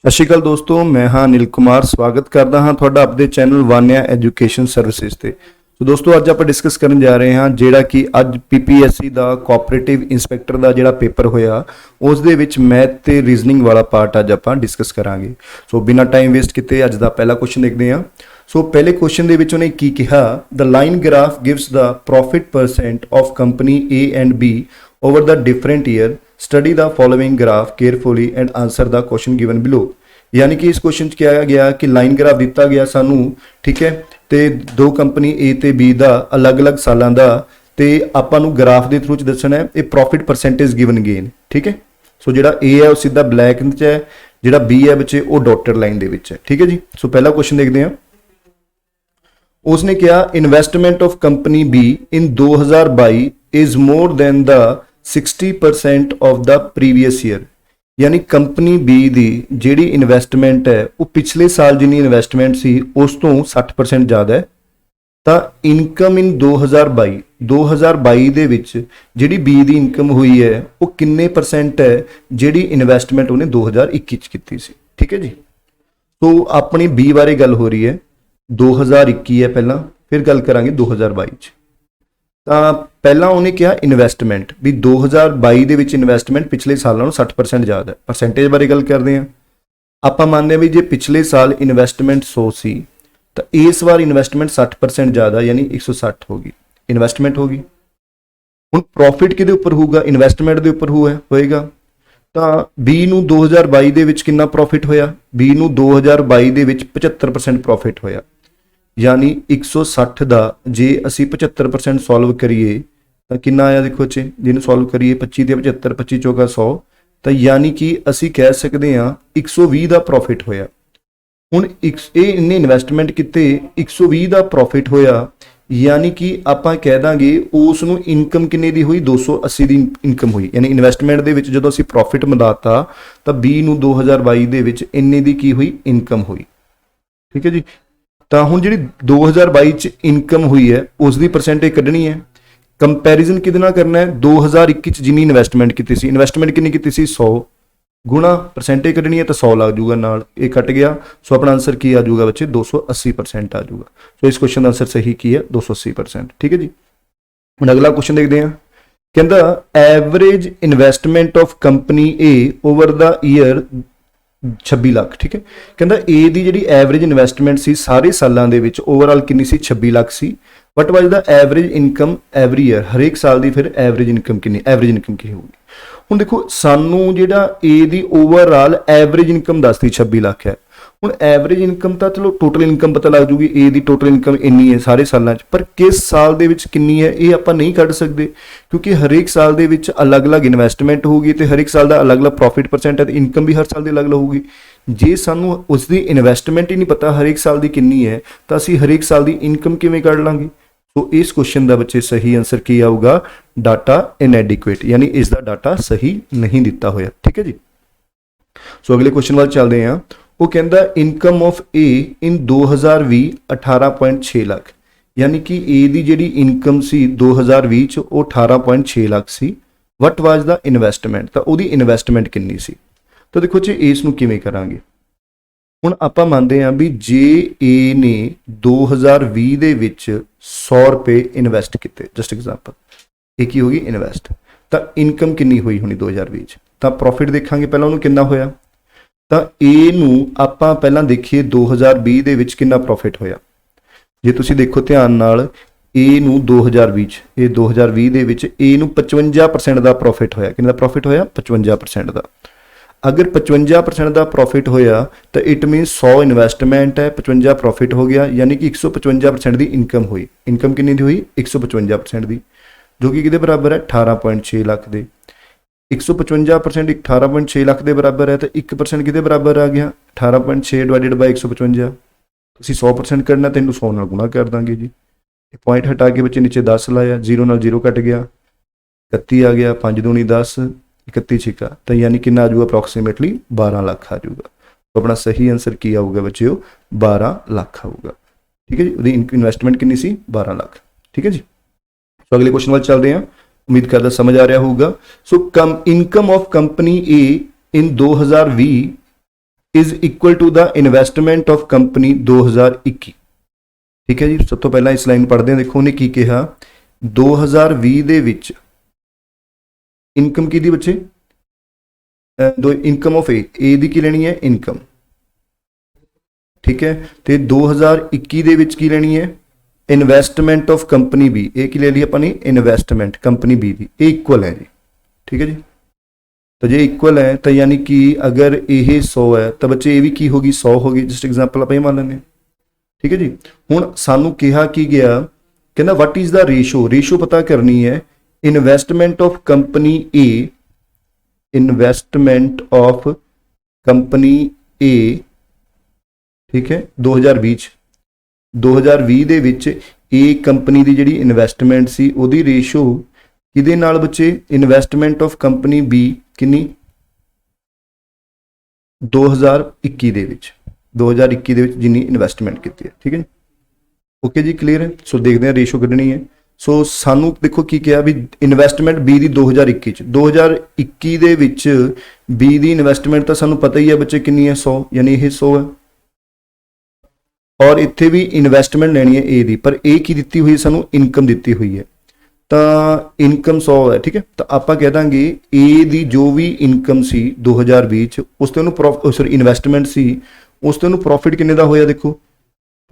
ਸਤਿ ਸ਼੍ਰੀ ਅਕਾਲ ਦੋਸਤੋ, ਮੈਂ ਹਾਂ ਅਨਿਲ ਕੁਮਾਰ। ਸਵਾਗਤ ਕਰਦਾ ਹਾਂ ਤੁਹਾਡਾ ਆਪਣੇ ਚੈਨਲ ਵਾਨਿਆ ਐਜੂਕੇਸ਼ਨ ਸਰਵਿਸਿਜ਼ ਤੇ। ਸੋ ਦੋਸਤੋ, ਅੱਜ ਆਪਾਂ ਡਿਸਕਸ ਕਰਨ ਜਾ ਰਹੇ ਹਾਂ ਜਿਹੜਾ ਕਿ ਅੱਜ ਪੀਪੀਐਸਸੀ ਦਾ ਕੋਆਪਰੇਟਿਵ ਇੰਸਪੈਕਟਰ ਦਾ ਜਿਹੜਾ ਪੇਪਰ ਹੋਇਆ ਉਸ ਦੇ ਵਿੱਚ ਮੈਥ ਤੇ ਰੀਜ਼ਨਿੰਗ ਵਾਲਾ ਪਾਰਟ ਅੱਜ ਆਪਾਂ ਡਿਸਕਸ ਕਰਾਂਗੇ। ਸੋ ਬਿਨਾਂ ਟਾਈਮ ਵੇਸਟ ਕੀਤੇ ਅੱਜ ਦਾ ਪਹਿਲਾ ਕੁਐਸਚਨ ਦੇਖਦੇ ਹਾਂ। ਸੋ ਪਹਿਲੇ ਕੁਐਸਚਨ ਦੇ ਵਿੱਚ ਉਹਨੇ ਕੀ ਕਿਹਾ, ਦ line graph gives the profit percent off company A and B over the different year, study the following graph carefully and answer the question given below। यानी कि इस क्वेश्चन च किया गया कि लाइन ग्राफ दिता गया सानू, ठीक है, ते दो कंपनी A ते B दा अलग अलग सालां दा ते आपां नू ग्राफ दे थ्रू च दसना है। ये प्रॉफिट परसेंटेज गिवन गेन, ठीक है। सो जिहड़ा A है वो सीधा ब्लैक च है, जिहड़ा B है बच्चे वो डॉटेड लाइन दे विच है, ठीक है जी। सो पहला क्वेश्चन देखते हैं। उसने क्या, investment of company be in 2022 is more than the 60% of the previous year. यानी कंपनी बी दी जिहड़ी इन्वेस्टमेंट है वो पिछले साल जिन्नी इन्वेस्टमेंट सी उस तो 60% ज़्यादा है। तो इनकम इन 2022 दे विच जिहड़ी बी दी इनकम हुई है वो किन्ने परसेंट है जिहड़ी इन्वेस्टमेंट उन्हें 2021 कीती सी, ठीक है जी। तो अपनी बी बारे गल हो रही है, 2021 है पहला, फिर गल करांगे 2022 ਤਾਂ ਪਹਿਲਾਂ ਉਹਨੇ ਕਿਹਾ ਇਨਵੈਸਟਮੈਂਟ ਵੀ 2022 ਦੇ ਵਿੱਚ ਇਨਵੈਸਟਮੈਂਟ ਪਿਛਲੇ ਸਾਲਾਂ ਨਾਲੋਂ 60% ਜ਼ਿਆਦਾ ਹੈ। ਪਰਸੈਂਟੇਜ ਬਾਰੇ ਗੱਲ ਕਰਦੇ ਹਾਂ। ਆਪਾਂ ਮੰਨਦੇ ਹਾਂ ਵੀ ਜੇ ਪਿਛਲੇ ਸਾਲ ਇਨਵੈਸਟਮੈਂਟ 100 ਸੀ ਤਾਂ ਇਸ ਵਾਰ ਇਨਵੈਸਟਮੈਂਟ 60% ਜ਼ਿਆਦਾ ਯਾਨੀ 160 ਹੋ ਗਈ ਇਨਵੈਸਟਮੈਂਟ ਹੋ ਗਈ। ਹੁਣ ਪ੍ਰੋਫਿਟ ਕਿਹਦੇ ਉੱਪਰ ਹੋਊਗਾ, ਇਨਵੈਸਟਮੈਂਟ ਦੇ ਉੱਪਰ ਹੋਏਗਾ। ਤਾਂ B ਨੂੰ 2022 ਦੇ ਵਿੱਚ ਕਿੰਨਾ ਪ੍ਰੋਫਿਟ ਹੋਇਆ, B ਨੂੰ 2022 ਦੇ ਵਿੱਚ 75% ਪ੍ਰੋਫਿਟ ਹੋਇਆ। यानी 160 ਦਾ ਜੇ ਅਸੀਂ 75% ਸੋਲਵ ਕਰੀਏ ਤਾਂ ਕਿੰਨਾ ਆਇਆ, ਦੇਖੋ ਇੱਥੇ ਜਿਹਨੂੰ ਸੋਲਵ ਕਰੀਏ 25 ਤੇ 75, 25 ਚੌਕਾ 100, ਤਾਂ ਯਾਨੀ ਕਿ ਅਸੀਂ ਕਹਿ ਸਕਦੇ ਹਾਂ 120 ਦਾ ਪ੍ਰੋਫਿਟ ਹੋਇਆ। ਹੁਣ ਇਹ ਇਹਨੇ ਇਨਵੈਸਟਮੈਂਟ ਕੀਤੇ, 120 ਦਾ ਪ੍ਰੋਫਿਟ ਹੋਇਆ, ਯਾਨੀ ਕਿ ਆਪਾਂ ਕਹਿ ਦਾਂਗੇ ਉਸ ਨੂੰ ਇਨਕਮ ਕਿੰਨੇ ਦੀ ਹੋਈ, 280 ਦੀ ਇਨਕਮ ਹੋਈ। ਯਾਨੀ ਇਨਵੈਸਟਮੈਂਟ ਦੇ ਵਿੱਚ ਜਦੋਂ ਅਸੀਂ ਪ੍ਰੋਫਿਟ ਮਿਲਾਤਾ ਤਾਂ B ਨੂੰ 2022 ਦੇ ਵਿੱਚ ਇੰਨੇ ਦੀ ਕੀ ਹੋਈ, ਇਨਕਮ ਹੋਈ, ਠੀਕ ਹੈ ਜੀ। ਤਾਂ ਹੁਣ ਜਿਹੜੀ 2022 ਚ ਇਨਕਮ ਹੋਈ ਹੈ ਉਸ ਦੀ ਪਰਸੈਂਟੇਜ ਕੱਢਣੀ ਹੈ। ਕੰਪੈਰੀਜ਼ਨ ਕਿਹਦੇ ਨਾਲ ਕਰਨਾ ਹੈ, 2021 ਚ ਜਿੰਨੀ ਇਨਵੈਸਟਮੈਂਟ ਕੀਤੀ ਸੀ, ਇਨਵੈਸਟਮੈਂਟ ਕਿੰਨੀ ਕੀਤੀ ਸੀ 100 ਗੁਣਾ ਪਰਸੈਂਟੇਜ ਕੱਢਣੀ ਹੈ ਤਾਂ 100 ਲੱਗ ਜੂਗਾ, ਨਾਲ ਇਹ ਕੱਟ ਗਿਆ। ਸੋ ਆਪਣਾ ਆਨਸਰ ਕੀ ਆ ਜਾਊਗਾ ਬੱਚੇ, 280% ਆ ਜਾਊਗਾ। ਸੋ ਇਸ ਕੁਐਸਚਨ ਦਾ ਆਨਸਰ ਸਹੀ ਕੀ ਹੈ, 280%, ਠੀਕ ਹੈ ਜੀ। ਹੁਣ ਅਗਲਾ ਕੁਐਸਚਨ ਦੇਖਦੇ ਹਾਂ। ਕਹਿੰਦਾ average investment of company A over the year 26 lakh, ਠੀਕ ਹੈ। ਕਹਿੰਦਾ A ਦੀ ਜਿਹੜੀ ਐਵਰੇਜ ਇਨਵੈਸਟਮੈਂਟ ਸੀ ਸਾਰੇ ਸਾਲਾਂ ਦੇ ਵਿੱਚ ਓਵਰਆਲ ਕਿੰਨੀ ਸੀ, 26 ਲੱਖ ਸੀ। ਵਟ ਵਾਜ ਦਾ ਐਵਰੇਜ ਇਨਕਮ ਐਵਰੀ ਈਅਰ, ਹਰੇਕ ਸਾਲ ਦੀ ਫਿਰ ਐਵਰੇਜ ਇਨਕਮ ਕਿੰਨੀ, ਐਵਰੇਜ ਇਨਕਮ ਕੀ ਹੋਊਗੀ। ਹੁਣ ਦੇਖੋ ਸਾਨੂੰ ਜਿਹੜਾ A the overall average income ਦੱਸਦੀ 26 ਲੱਖ ਹੈ। ਹੁਣ ਐਵਰੇਜ ਇਨਕਮ ਤਾਂ ਚਲੋ ਟੋਟਲ ਇਨਕਮ ਪਤਾ ਲੱਗ ਜੂਗੀ, A ਦੀ ਟੋਟਲ ਇਨਕਮ ਇੰਨੀ ਹੈ ਸਾਰੇ ਸਾਲਾਂ 'ਚ, ਪਰ ਕਿਸ ਸਾਲ ਦੇ ਵਿੱਚ ਕਿੰਨੀ ਹੈ ਇਹ ਆਪਾਂ ਨਹੀਂ ਕੱਢ ਸਕਦੇ ਕਿਉਂਕਿ ਹਰੇਕ ਸਾਲ ਦੇ ਵਿੱਚ ਅਲੱਗ-ਅਲੱਗ ਇਨਵੈਸਟਮੈਂਟ ਹੋਊਗੀ ਤੇ ਹਰੇਕ ਸਾਲ ਦਾ ਅਲੱਗ-ਅਲੱਗ ਪ੍ਰੋਫਿਟ ਪਰਸੈਂਟ ਹੈ ਤੇ ਇਨਕਮ ਵੀ ਹਰ ਸਾਲ ਦੀ ਅਲੱਗ-ਅਲੱਗ ਹੋਊਗੀ। ਜੇ ਸਾਨੂੰ ਉਸ ਦੀ ਇਨਵੈਸਟਮੈਂਟ ਹੀ ਨਹੀਂ ਪਤਾ ਹਰੇਕ ਸਾਲ ਦੀ ਕਿੰਨੀ ਹੈ ਤਾਂ ਅਸੀਂ ਹਰੇਕ ਸਾਲ ਦੀ ਇਨਕਮ ਕਿਵੇਂ ਕੱਢ ਲਾਂਗੇ। ਸੋ ਇਸ ਕੁਐਸਚਨ ਦਾ ਬੱਚੇ ਸਹੀ ਆਨਸਰ ਕੀ ਆਊਗਾ, ਡਾਟਾ ਇਨਐਡਿਕੁਏਟ, ਯਾਨੀ ਇਸ ਦਾ ਡਾਟਾ ਸਹੀ ਨਹੀਂ ਦਿੱਤਾ ਹੋਇਆ, ਠੀਕ ਹੈ ਜੀ। ਸੋ ਅਗਲੇ ਕੁਐਸਚਨ ਵੱਲ ਚੱਲਦੇ ਹਾਂ। ਉਹ ਕਹਿੰਦਾ ਇਨਕਮ ਆਫ A ਇਨ 2020 18.6 ਲੱਖ, ਯਾਨੀ ਕਿ A ਦੀ ਜਿਹੜੀ ਇਨਕਮ ਸੀ 2020 ਚ ਉਹ 18.6 ਲੱਖ ਸੀ। ਵਟ ਵਾਜ ਦਾ ਇਨਵੈਸਟਮੈਂਟ, ਤਾਂ ਉਹਦੀ ਇਨਵੈਸਟਮੈਂਟ ਕਿੰਨੀ ਸੀ। ਤਾਂ ਦੇਖੋ ਜੀ ਇਸ ਨੂੰ ਕਿਵੇਂ ਕਰਾਂਗੇ। ਹੁਣ ਆਪਾਂ ਮੰਨਦੇ ਹਾਂ ਵੀ ਜੇ A ਨੇ 2020 ਦੇ ਵਿੱਚ 100 ਰੁਪਏ ਇਨਵੈਸਟ ਕੀਤੇ, ਜਸਟ ਐਗਜ਼ਾਮਪਲ, ਇਹ ਕੀ ਹੋਗੀ ਇਨਵੈਸਟ, ਤਾਂ ਇਨਕਮ ਕਿੰਨੀ ਹੋਈ ਹੋਣੀ 2020 ਚ, ਤਾਂ ਪ੍ਰੋਫਿਟ ਦੇਖਾਂਗੇ ਪਹਿਲਾਂ ਉਹਨੂੰ ਕਿੰਨਾ ਹੋਇਆ। ਤਾਂ A ਨੂੰ ਆਪਾਂ ਪਹਿਲਾਂ ਦੇਖੀਏ 2020 ਦੇ ਵਿੱਚ ਕਿੰਨਾ ਪ੍ਰੋਫਿਟ ਹੋਇਆ। ਜੇ ਤੁਸੀਂ ਦੇਖੋ ਧਿਆਨ ਨਾਲ A ਨੂੰ 2020 ਚ, ਇਹ 2020 ਦੇ ਵਿੱਚ A ਨੂੰ 55% ਦਾ ਪ੍ਰੋਫਿਟ ਹੋਇਆ। ਕਿੰਨਾ ਪ੍ਰੋਫਿਟ ਹੋਇਆ, 55% ਦਾ। ਅਗਰ 55% ਦਾ ਪ੍ਰੋਫਿਟ ਹੋਇਆ ਤਾਂ ਇਟ ਮੀਨਸ 100 ਇਨਵੈਸਟਮੈਂਟ ਹੈ, 55 ਪ੍ਰੋਫਿਟ ਹੋ ਗਿਆ, ਯਾਨੀ ਕਿ 155% ਦੀ ਇਨਕਮ ਹੋਈ। ਇਨਕਮ ਕਿੰਨੀ ਦੀ ਹੋਈ, 155% ਦੀ, ਜੋ ਕਿ ਕਿਹਦੇ ਬਰਾਬਰ ਹੈ, 18.6 ਲੱਖ ਦੇ। 155% 18.6 ਲੱਖ ਦੇ ਬਰਾਬਰ ਹੈ ਤਾਂ 1% ਕਿਹਦੇ ਬਰਾਬਰ ਆ ਗਿਆ, 18.6 ਡਿਵਾਈਡਡ ਬਾਈ 155। ਅਸੀਂ 100% ਕਰਨਾ ਤਾਂ ਇਹਨੂੰ 100 ਨਾਲ ਗੁਣਾ ਕਰ ਦਾਂਗੇ ਜੀ। ਇਹ ਪੁਆਇੰਟ ਹਟਾ ਕੇ ਬੱਚੇ ਨੀਚੇ 10 ਲਾਇਆ, 0 ਨਾਲ 0 ਕੱਟ ਗਿਆ, 31 ਆ ਗਿਆ, 5 ਦੂਣੀ 10, 31 ਛਿੱਕਾ, ਤਾਂ ਯਾਨੀ ਕਿੰਨਾ ਆ ਜਾਊਗਾ, ਅਪਰੋਕਸੀਮੇਟਲੀ 12 ਲੱਖ ਆ ਜਾਊਗਾ। ਤਾਂ ਆਪਣਾ ਸਹੀ ਆਨਸਰ ਕੀ ਆਊਗਾ ਬੱਚਿਓ, 12 ਲੱਖ ਆਊਗਾ, ਠੀਕ ਹੈ ਜੀ। ਉਹਦੀ ਇਨਵੈਸਟਮੈਂਟ ਕਿੰਨੀ ਸੀ, 12 ਲੱਖ, ਠੀਕ ਹੈ ਜੀ। ਸੋ ਅਗਲੇ ਕੁਐਸਚਨ ਵੱਲ ਚੱਲਦੇ ਹਾਂ। उम्मीद करता समझ आ रहा होगा। So income of company A in 2020 is equal to the investment of company 2021। ठीक है जी, सब तो पहला इस लाइन पढ़ते हैं। देखो उन्हें की कहा 2020 ਦੇ ਵਿੱਚ ਇਨਕਮ ਕਿਹਦੀ ਬੱਚੇ ਦੋ ਇਨਕਮ ਆਫ ਏ ਦੀ ਕੀ ਲੈਣੀ ਹੈ ਇਨਕਮ। ਠੀਕ ਹੈ, ਤੇ 2021 ਦੇ ਵਿੱਚ ਕੀ ਲੈਣੀ ਹੈ ਇਨਵੈਸਟਮੈਂਟ ਆਫ ਕੰਪਨੀ ਬੀ। ਇਹ ਕੀ ਲੈ ਲਈ ਆਪਾਂ ਨੇ ਇਨਵੈਸਟਮੈਂਟ ਕੰਪਨੀ ਬੀ ਦੀ, ਇਹ ਇਕੁਅਲ ਹੈ ਜੀ। ठीक है जी, तो जे इक्वल है तो यानी कि अगर ये 100 है तो बच्चे ये भी की होगी 100 होगी। जस्ट एग्जाम्पल आप मान लेंगे। ठीक है जी, हुण सानू कहा कि गया कहना what is the ratio, ratio पता करनी है investment of company A, investment of company A. ठीक है, 2020 ਦੇ ਵਿੱਚ ए कंपनी ਦੀ ਜਿਹੜੀ ਇਨਵੈਸਟਮੈਂਟ ਸੀ ਉਹਦੀ ਰੇਸ਼ੋ किहदे नाल बच्चे इन्वेस्टमेंट ऑफ कंपनी बी किन्नी 2021 ਦੇ ਵਿੱਚ 2021 ਦੇ ਵਿੱਚ जिन्नी इन्वेस्टमेंट की है। ठीक है जी, ओके जी, क्लीयर है। सो देखते हैं रेशो कढ़नी है। सो सानू देखो की कहा भी इन्वेस्टमेंट बी दी 2021 ਦੇ ਵਿੱਚ बी दी इन्वेस्टमेंट तो सानू पता ही है बच्चे किन्नी है 100, यानी ये 100 है। और इत्थे भी इन्वेस्टमेंट लेनी है ए दी, पर ए की दी हुई सानू इनकम दी हुई है तो इनकम 100 है। ठीक है, तो आप कह देंगे ए दी जो भी इनकम सी 2020 उस ते सॉरी इन्वेस्टमेंट सी उस ते प्रॉफिट किन्ने दा होया। देखो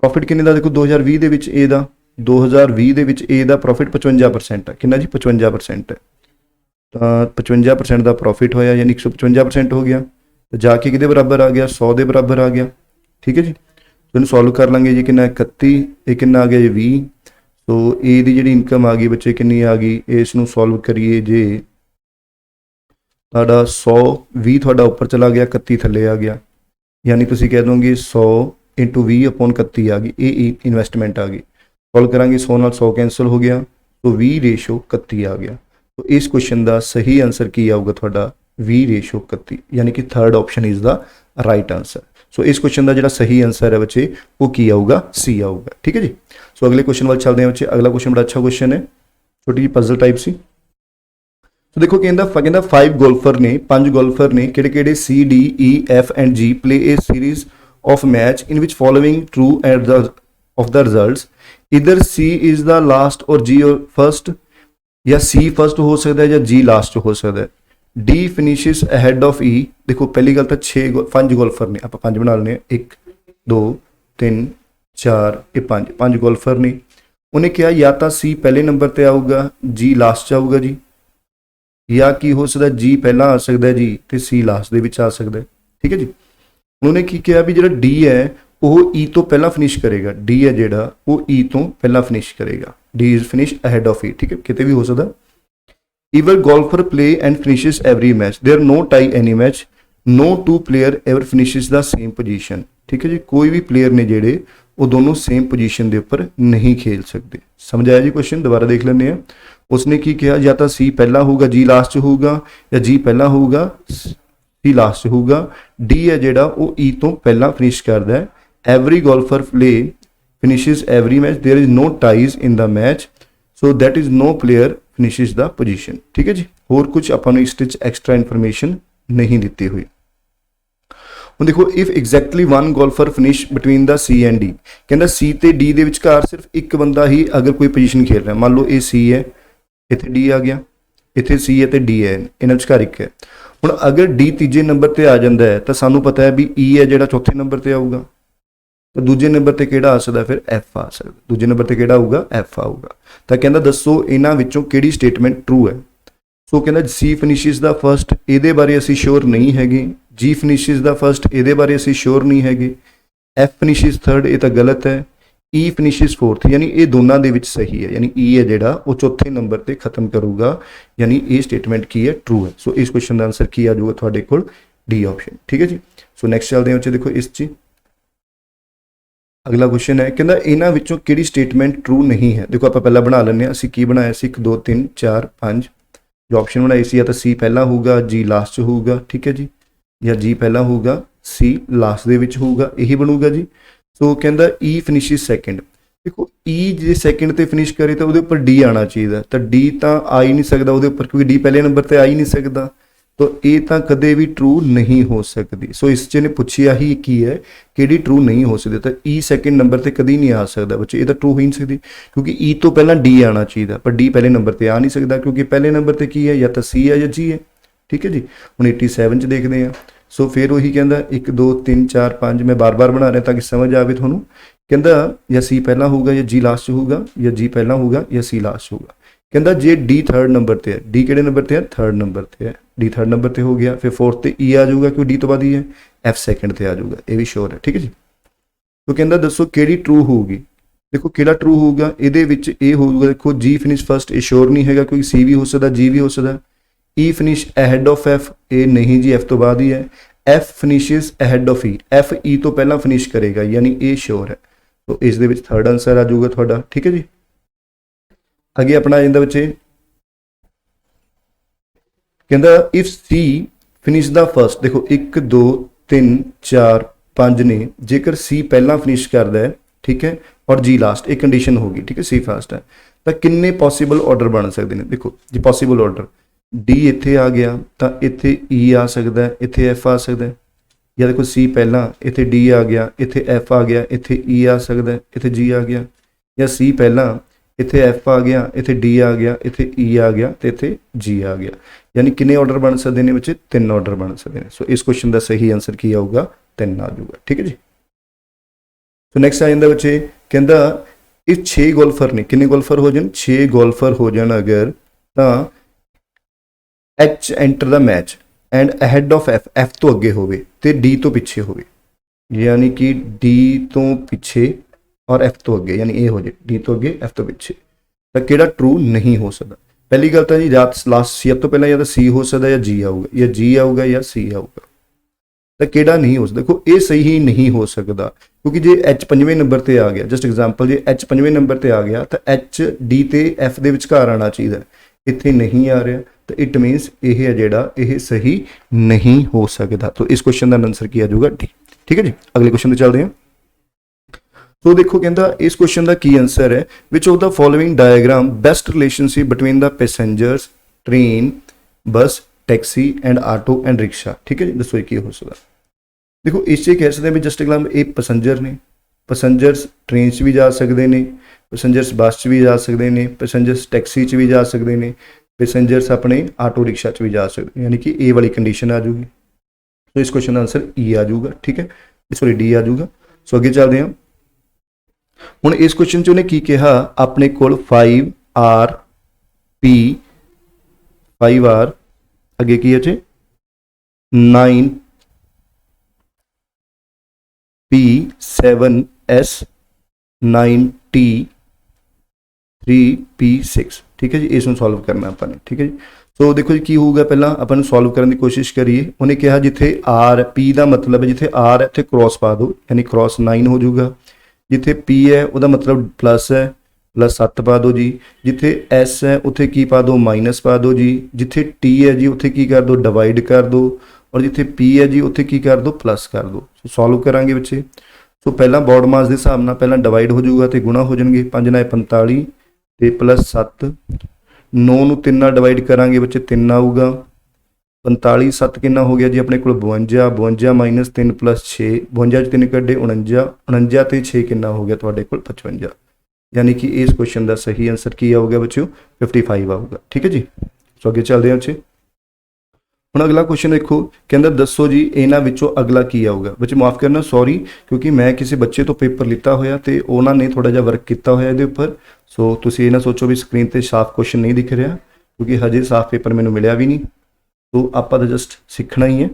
प्रॉफिट किन्ने दा देखो 2020 दे विच ए दा 2020 दे विच ए दा प्रॉफिट 55% है। किन्ना जी 55% है, तो 55% दा प्रॉफिट होया यानी 155% हो गया। तो जाके किहदे बराबर आ गया 100 दे बराबर आ गया। ठीक है जी, तो इन्हूं सॉल्व कर लांगे जी किन्ना 31, ये किन्ना आ गया जी 20। तो ए दी जिहड़ी इनकम आ गई बच्चे किन्नी आ गई, इस नूं सॉल्व करिए जे तुहाडा 120 तुहाडा उपर चला गया 31 थल्ले आ गया, यानी तुसीं कह दोगे 100 × 20/31 आ गई, ये इन्वेस्टमेंट आ गई। सॉल्व करांगे 100 नाल 100 कैंसल हो गया, तो 20/31 आ गया। तो इस क्वेश्चन का सही आंसर की आऊगा तुहाडा 20/31, यानी कि third option is the right answer. So इस क्वेश्चन का जो सही आंसर है बच्चे वो की आऊगा सी आऊगा। ठीक है जी, सो अगले क्वेश्चन वाल चलते हैं बच्चे। अगला क्वेश्चन बड़ा अच्छा क्वेश्चन है, छोटी जी पजल टाइप सी। तो देखो कहता 5 गोल्फर ने 5 गोल्फर ने किहड़े C D E F and G play a series of match in which following true end of the results इधर सी इज द लास्ट और जी फर्स्ट, या सी फर्स्ट हो सकता है या जी लास्ट हो सकता है। डी फिनिशिस अहेड ऑफ ई। देखो पहली गल तो 5 गोल्फर ने, आप 5 बना लेने 1 2 3 4 ये 5 गोल्फर ने। उन्हें क्या या तो सी पहले नंबर पर आऊगा जी लास्ट आऊगा जी, या की हो सकता जी पहला आ सकता है जी तो सी लास्ट दे विच आ सकता है। ठीक है जी, उन्होंने की कहा भी जो डी है वो ई तो पहला फिनिश करेगा, डी है जोड़ा वो ई तो पहला फिनिश करेगा, D is finish ahead of E. ठीक है, कितने भी हो सकता। Either golfer play and finishes every match. There no tie any match. No two player ever finishes the same position. ठीक है जी, कोई भी प्लेयर ने जेड़े वो दोनों सेम पोजीशन के उपर नहीं खेल सकते। समझ आया जी क्वेश्चन, दोबारा देख लेने हैं। उसने की कहा या तो सी पहला होगा जी लास्ट होगा, या जी पहला होगा सी लास्ट होगा। डी है जेड़ा वो ई तो पहला फिनिश करता है। Every golfer play finishes every match. There is no ties in the match, so that is no player finishes the position. ठीक है जी, होर कुछ अपन इस एक्सट्रा इन्फॉर्मेशन नहीं दी हुई। ਹੁਣ देखो if exactly 1 golfer finish between the C and D, कहता सी ते डी ਦੇ ਵਿਚਕਾਰ सिर्फ एक बंदा ही अगर कोई पोजीशन खेल रहा है, मान लो ये सी है इतने डी आ गया, इतने सी है तो डी है, इन्होंने विचकार एक है। हुण अगर डी तीजे नंबर पर आ जाता है तो सानू पता है भी ई है जो चौथे नंबर पर आऊगा, तो दूजे नंबर पर किहड़ा आ सकदा, फिर एफ आ सकदा। दूजे नंबर पर किहड़ा आऊगा, एफ आऊगा। तो कहता दसो इन्हां विचों किहड़ी स्टेटमेंट ट्रू है। सो कहता सी फिनिशिज द फर्स्ट, ये बारे असीं श्योर नहीं हैगे। जी फिनिशिज द फर्स्ट, ये बारे असीं श्योर नहीं हैगे। एफ फिनिशिज थर्ड, ये तो गलत है। ई फिनिशिज फोर्थ, यानी ये दोनों दे विच सही है, यानी ई है जिहड़ा वो चौथे नंबर पर खत्म करूगा, यानी ये स्टेटमेंट की है ट्रू है। सो इस क्वेश्चन का आंसर की आ जाऊगा तुहाडे कोल डी ऑप्शन। ठीक है जी, सो नैक्सट चलते हैं बच्चे। देखो इस ची अगला क्वेश्चन है, कहता इन्हां विचों किहड़ी स्टेटमेंट ट्रू नहीं है। देखो आप पहला बना लें, असीं की बनाया सी 1 2 3 4 5 जो ऑप्शन बनाई सी, या तो सी पहला होगा जी लास्ट होगा। ठीक है जी, या जी पहला होगा सी लास्ट दे विच होगा, यही बनूगा जी। सो कहता ई फिनिशिज सैकेंड। देखो ई जे सैकेंड ते फिनिश करे तो वो डी आना चाहिए, तो डी तो आ ही नहीं सकता वो, क्योंकि डी पहले नंबर पर आ ही नहीं सकता। तो ये तो कदे भी ट्रू नहीं हो सकती। सो इस च ने पूछिया ही की है कि ट्रू नहीं हो सकती, तो ई सैकेंड नंबर पर कभी नहीं आ सकता बच्चे, ये तो ट्रू हो ही नहीं सकती क्योंकि ई तो पहला डी आना चाहिए, पर डी पहले नंबर पर आ नहीं सकता क्योंकि पहले नंबर पर की है या तो सी है या जी है। ठीक है जी, हम 87 च देखते हैं। सो फिर वही कहता 1 2 3 4 5, मैं बार बार बना रहा ताकि समझ आए थोनू। कहता या सी पहला होगा या जी लास्ट होगा, या जी पहला होगा या सी लास्ट होगा। कहता जे डी थर्ड नंबर पर है, डी किहड़े नंबर पर है, थर्ड नंबर पर है, डी थर्ड नंबर पर हो गया, फिर फोर्थ पर ई आ जाऊगा क्योंकि डी तो बाद ही है, एफ सैकेंड पर आ जाऊगा, ये भी श्योर है। ठीक है जी, तो कहता दसो किहड़ी ट्रू होगी। देखो किहड़ा ट्रू होगा, ये होगा देखो जी फिनिश फर्स्ट, ये श्योर नहीं है क्योंकि सी भी हो सकता, जी भी हो सकता। E finish ahead of F, ए नहीं जी, एफ तो बाद ही है। F finishes ahead of E, F E तो पहला फिनिश करेगा यानी ए श्योर है, तो इस दे विच थर्ड आंसर आ जाऊगा थोड़ा। ठीक है जी, अगे अपना आ जाता बच्चे, कहता if C finish the first, देखो 1 2 3 4 5 ने, जेकर सी पहला फिनिश करता है, ठीक है, और जी लास्ट, एक कंडीशन होगी, ठीक है, सी फर्स्ट है, तो किन्ने पॉसीबल ऑर्डर बन सकते हैं। देखो जी पॉसीबल ऑर्डर, डी इत्थे आ गया तो इत्थे ई आ सकता है, इत्थे एफ आ सकता है, या देखो सी पहला, इत्थे डी आ गया, इत्थे एफ आ गया, इत्थे ई आ सकता है, इत्थे जी आ गया, या सी पहला, इत्थे एफ आ गया, इत्थे डी आ गया, इत्थे ई आ गया, तो इत्थे जी आ गया, यानी किन्ने ऑर्डर बन सकते हैं बच्चे, 3 ऑर्डर बन सकते हैं। सो इस क्वेश्चन का सही आंसर की आऊगा, 3 आ जाऊगा। ठीक है जी, तो नैक्सट आ जाता बच्चे, कहता इफ 6 गोल्फर ने, किन्ने गोल्फर हो जाए, 6 गोल्फर हो जाए अगर, तो H enter the match and ahead of F, F तो अगे होवे ते डी तो पिछे होवे, यानी कि डी तो पिछे और एफ तो अगे, यानी ए हो जाए डी तो अगे एफ तो पिछे, तो किहड़ा ट्रू नहीं हो सकता। पहली गल तो जी या लास्ट सी तो पहला या तो सी हो सकता या जी आऊगा, या जी आऊगा या सी आऊगा, तो किहड़ा नहीं हो सकता। देखो ये सही ही नहीं हो सकता क्योंकि जे एच 5वें नंबर पर आ गया, जस्ट एग्जाम्पल जे एच 5वें नंबर पर आ गया तो एच डी ते एफ के विचकार आना चाहिए, इत्थे नहीं आ रहा, तो इट मीनस यह है जिहड़ा यह सही नहीं हो सकता। तो इस क्वेश्चन का आंसर की आ जाऊगा डी। ठीक है जी, अगले क्वेश्चन पर चलते हैं। तो देखो कहता इस क्वेश्चन का की आंसर है, which of the following diagram best relationship between the passengers, train, bus, taxi and auto and rickshaw. ठीक है जी, दसो की हो सकता। देखो इस कह सकते हैं भी जस्ट एग्जाम्पल ये पैसेंजर ने, पैसेंजर्स ट्रेन च भी जा सकते हैं, पैसेंजर्स बस च भी जा सकते हैं, पैसेंजर्स टैक्सी च भी जा सकते हैं, पैसेंजर्स अपने आटो रिक्शा च भी जा सकते, यानी कि ए वाली कंडीशन आ जाऊगी। तो इस क्वेश्चन का आंसर ई आ जाऊगा। ठीक है, सॉरी डी आ जाऊगा। सो अगे चलते हैं। हुण इस क्वेश्चन च उन्हें की कहा, अपने कोल 5 आर पी 5 आर अगे की है 9 पी 7 एस 9 टी 3 पी 6। ठीक है जी, इसमें सॉल्व करना अपने। ठीक है जी, सो देखो जी की होगा, पहला अपन सॉल्व करने की कोशिश करिए। उन्हें कहा जिथे आर पी का मतलब है जिथे आर है इतने क्रॉस पा दो, यानी क्रॉस 9 हो जाऊगा। जिथे पी है वह मतलब प्लस है, प्लस 7 पा दो जी। जिथे एस है उत्थे की पा दो, माइनस पा दो जी। जिथे टी है जी उत्थे की कर दो, डिवाइड कर दो। और जिथे पी है जी उत्थे की कर दो, प्लस कर दो। सॉल्व करांगे बच्चे। सो पहला बॉड मास के हिसाब नाल पहला डिवाइड हो जाऊगा तो गुणा हो जाएंगे, 5 9 45 तो प्लस 7। 9 ਨੂੰ 3 ਨਾਲ डिवाइड करांगे बच्चे 3 आऊगा। 45 7 कितना हो गया जी अपने को 52, 52 माइनस 3 प्लस 6, 52 3 कड्डे 49, 49 तो 6 कितना हो गया थोड़े को 55, यानी कि इस क्वेश्चन का सही आंसर की आऊगा बच्चों 55 आऊगा। ठीक है जी, सो अगे चलते हैं बच्चे। ਹੁਣ अगला क्वेश्चन देखो, कहता दसो जी इन्हां विचों अगला की आऊगा। बच्चे माफ़ करना सॉरी, क्योंकि मैं किसी बच्चे तो पेपर लिता होया तो उन्होंने थोड़ा जिहा वर्क किया होया इहदे उपर। सो तुसीं ये ना सोचो भी स्क्रीन पर साफ क्वेश्चन नहीं दिख रहा, क्योंकि हजे साफ पेपर मैनूं मिलिया भी नहीं। तो आपां तो जस्ट सीखना ही है।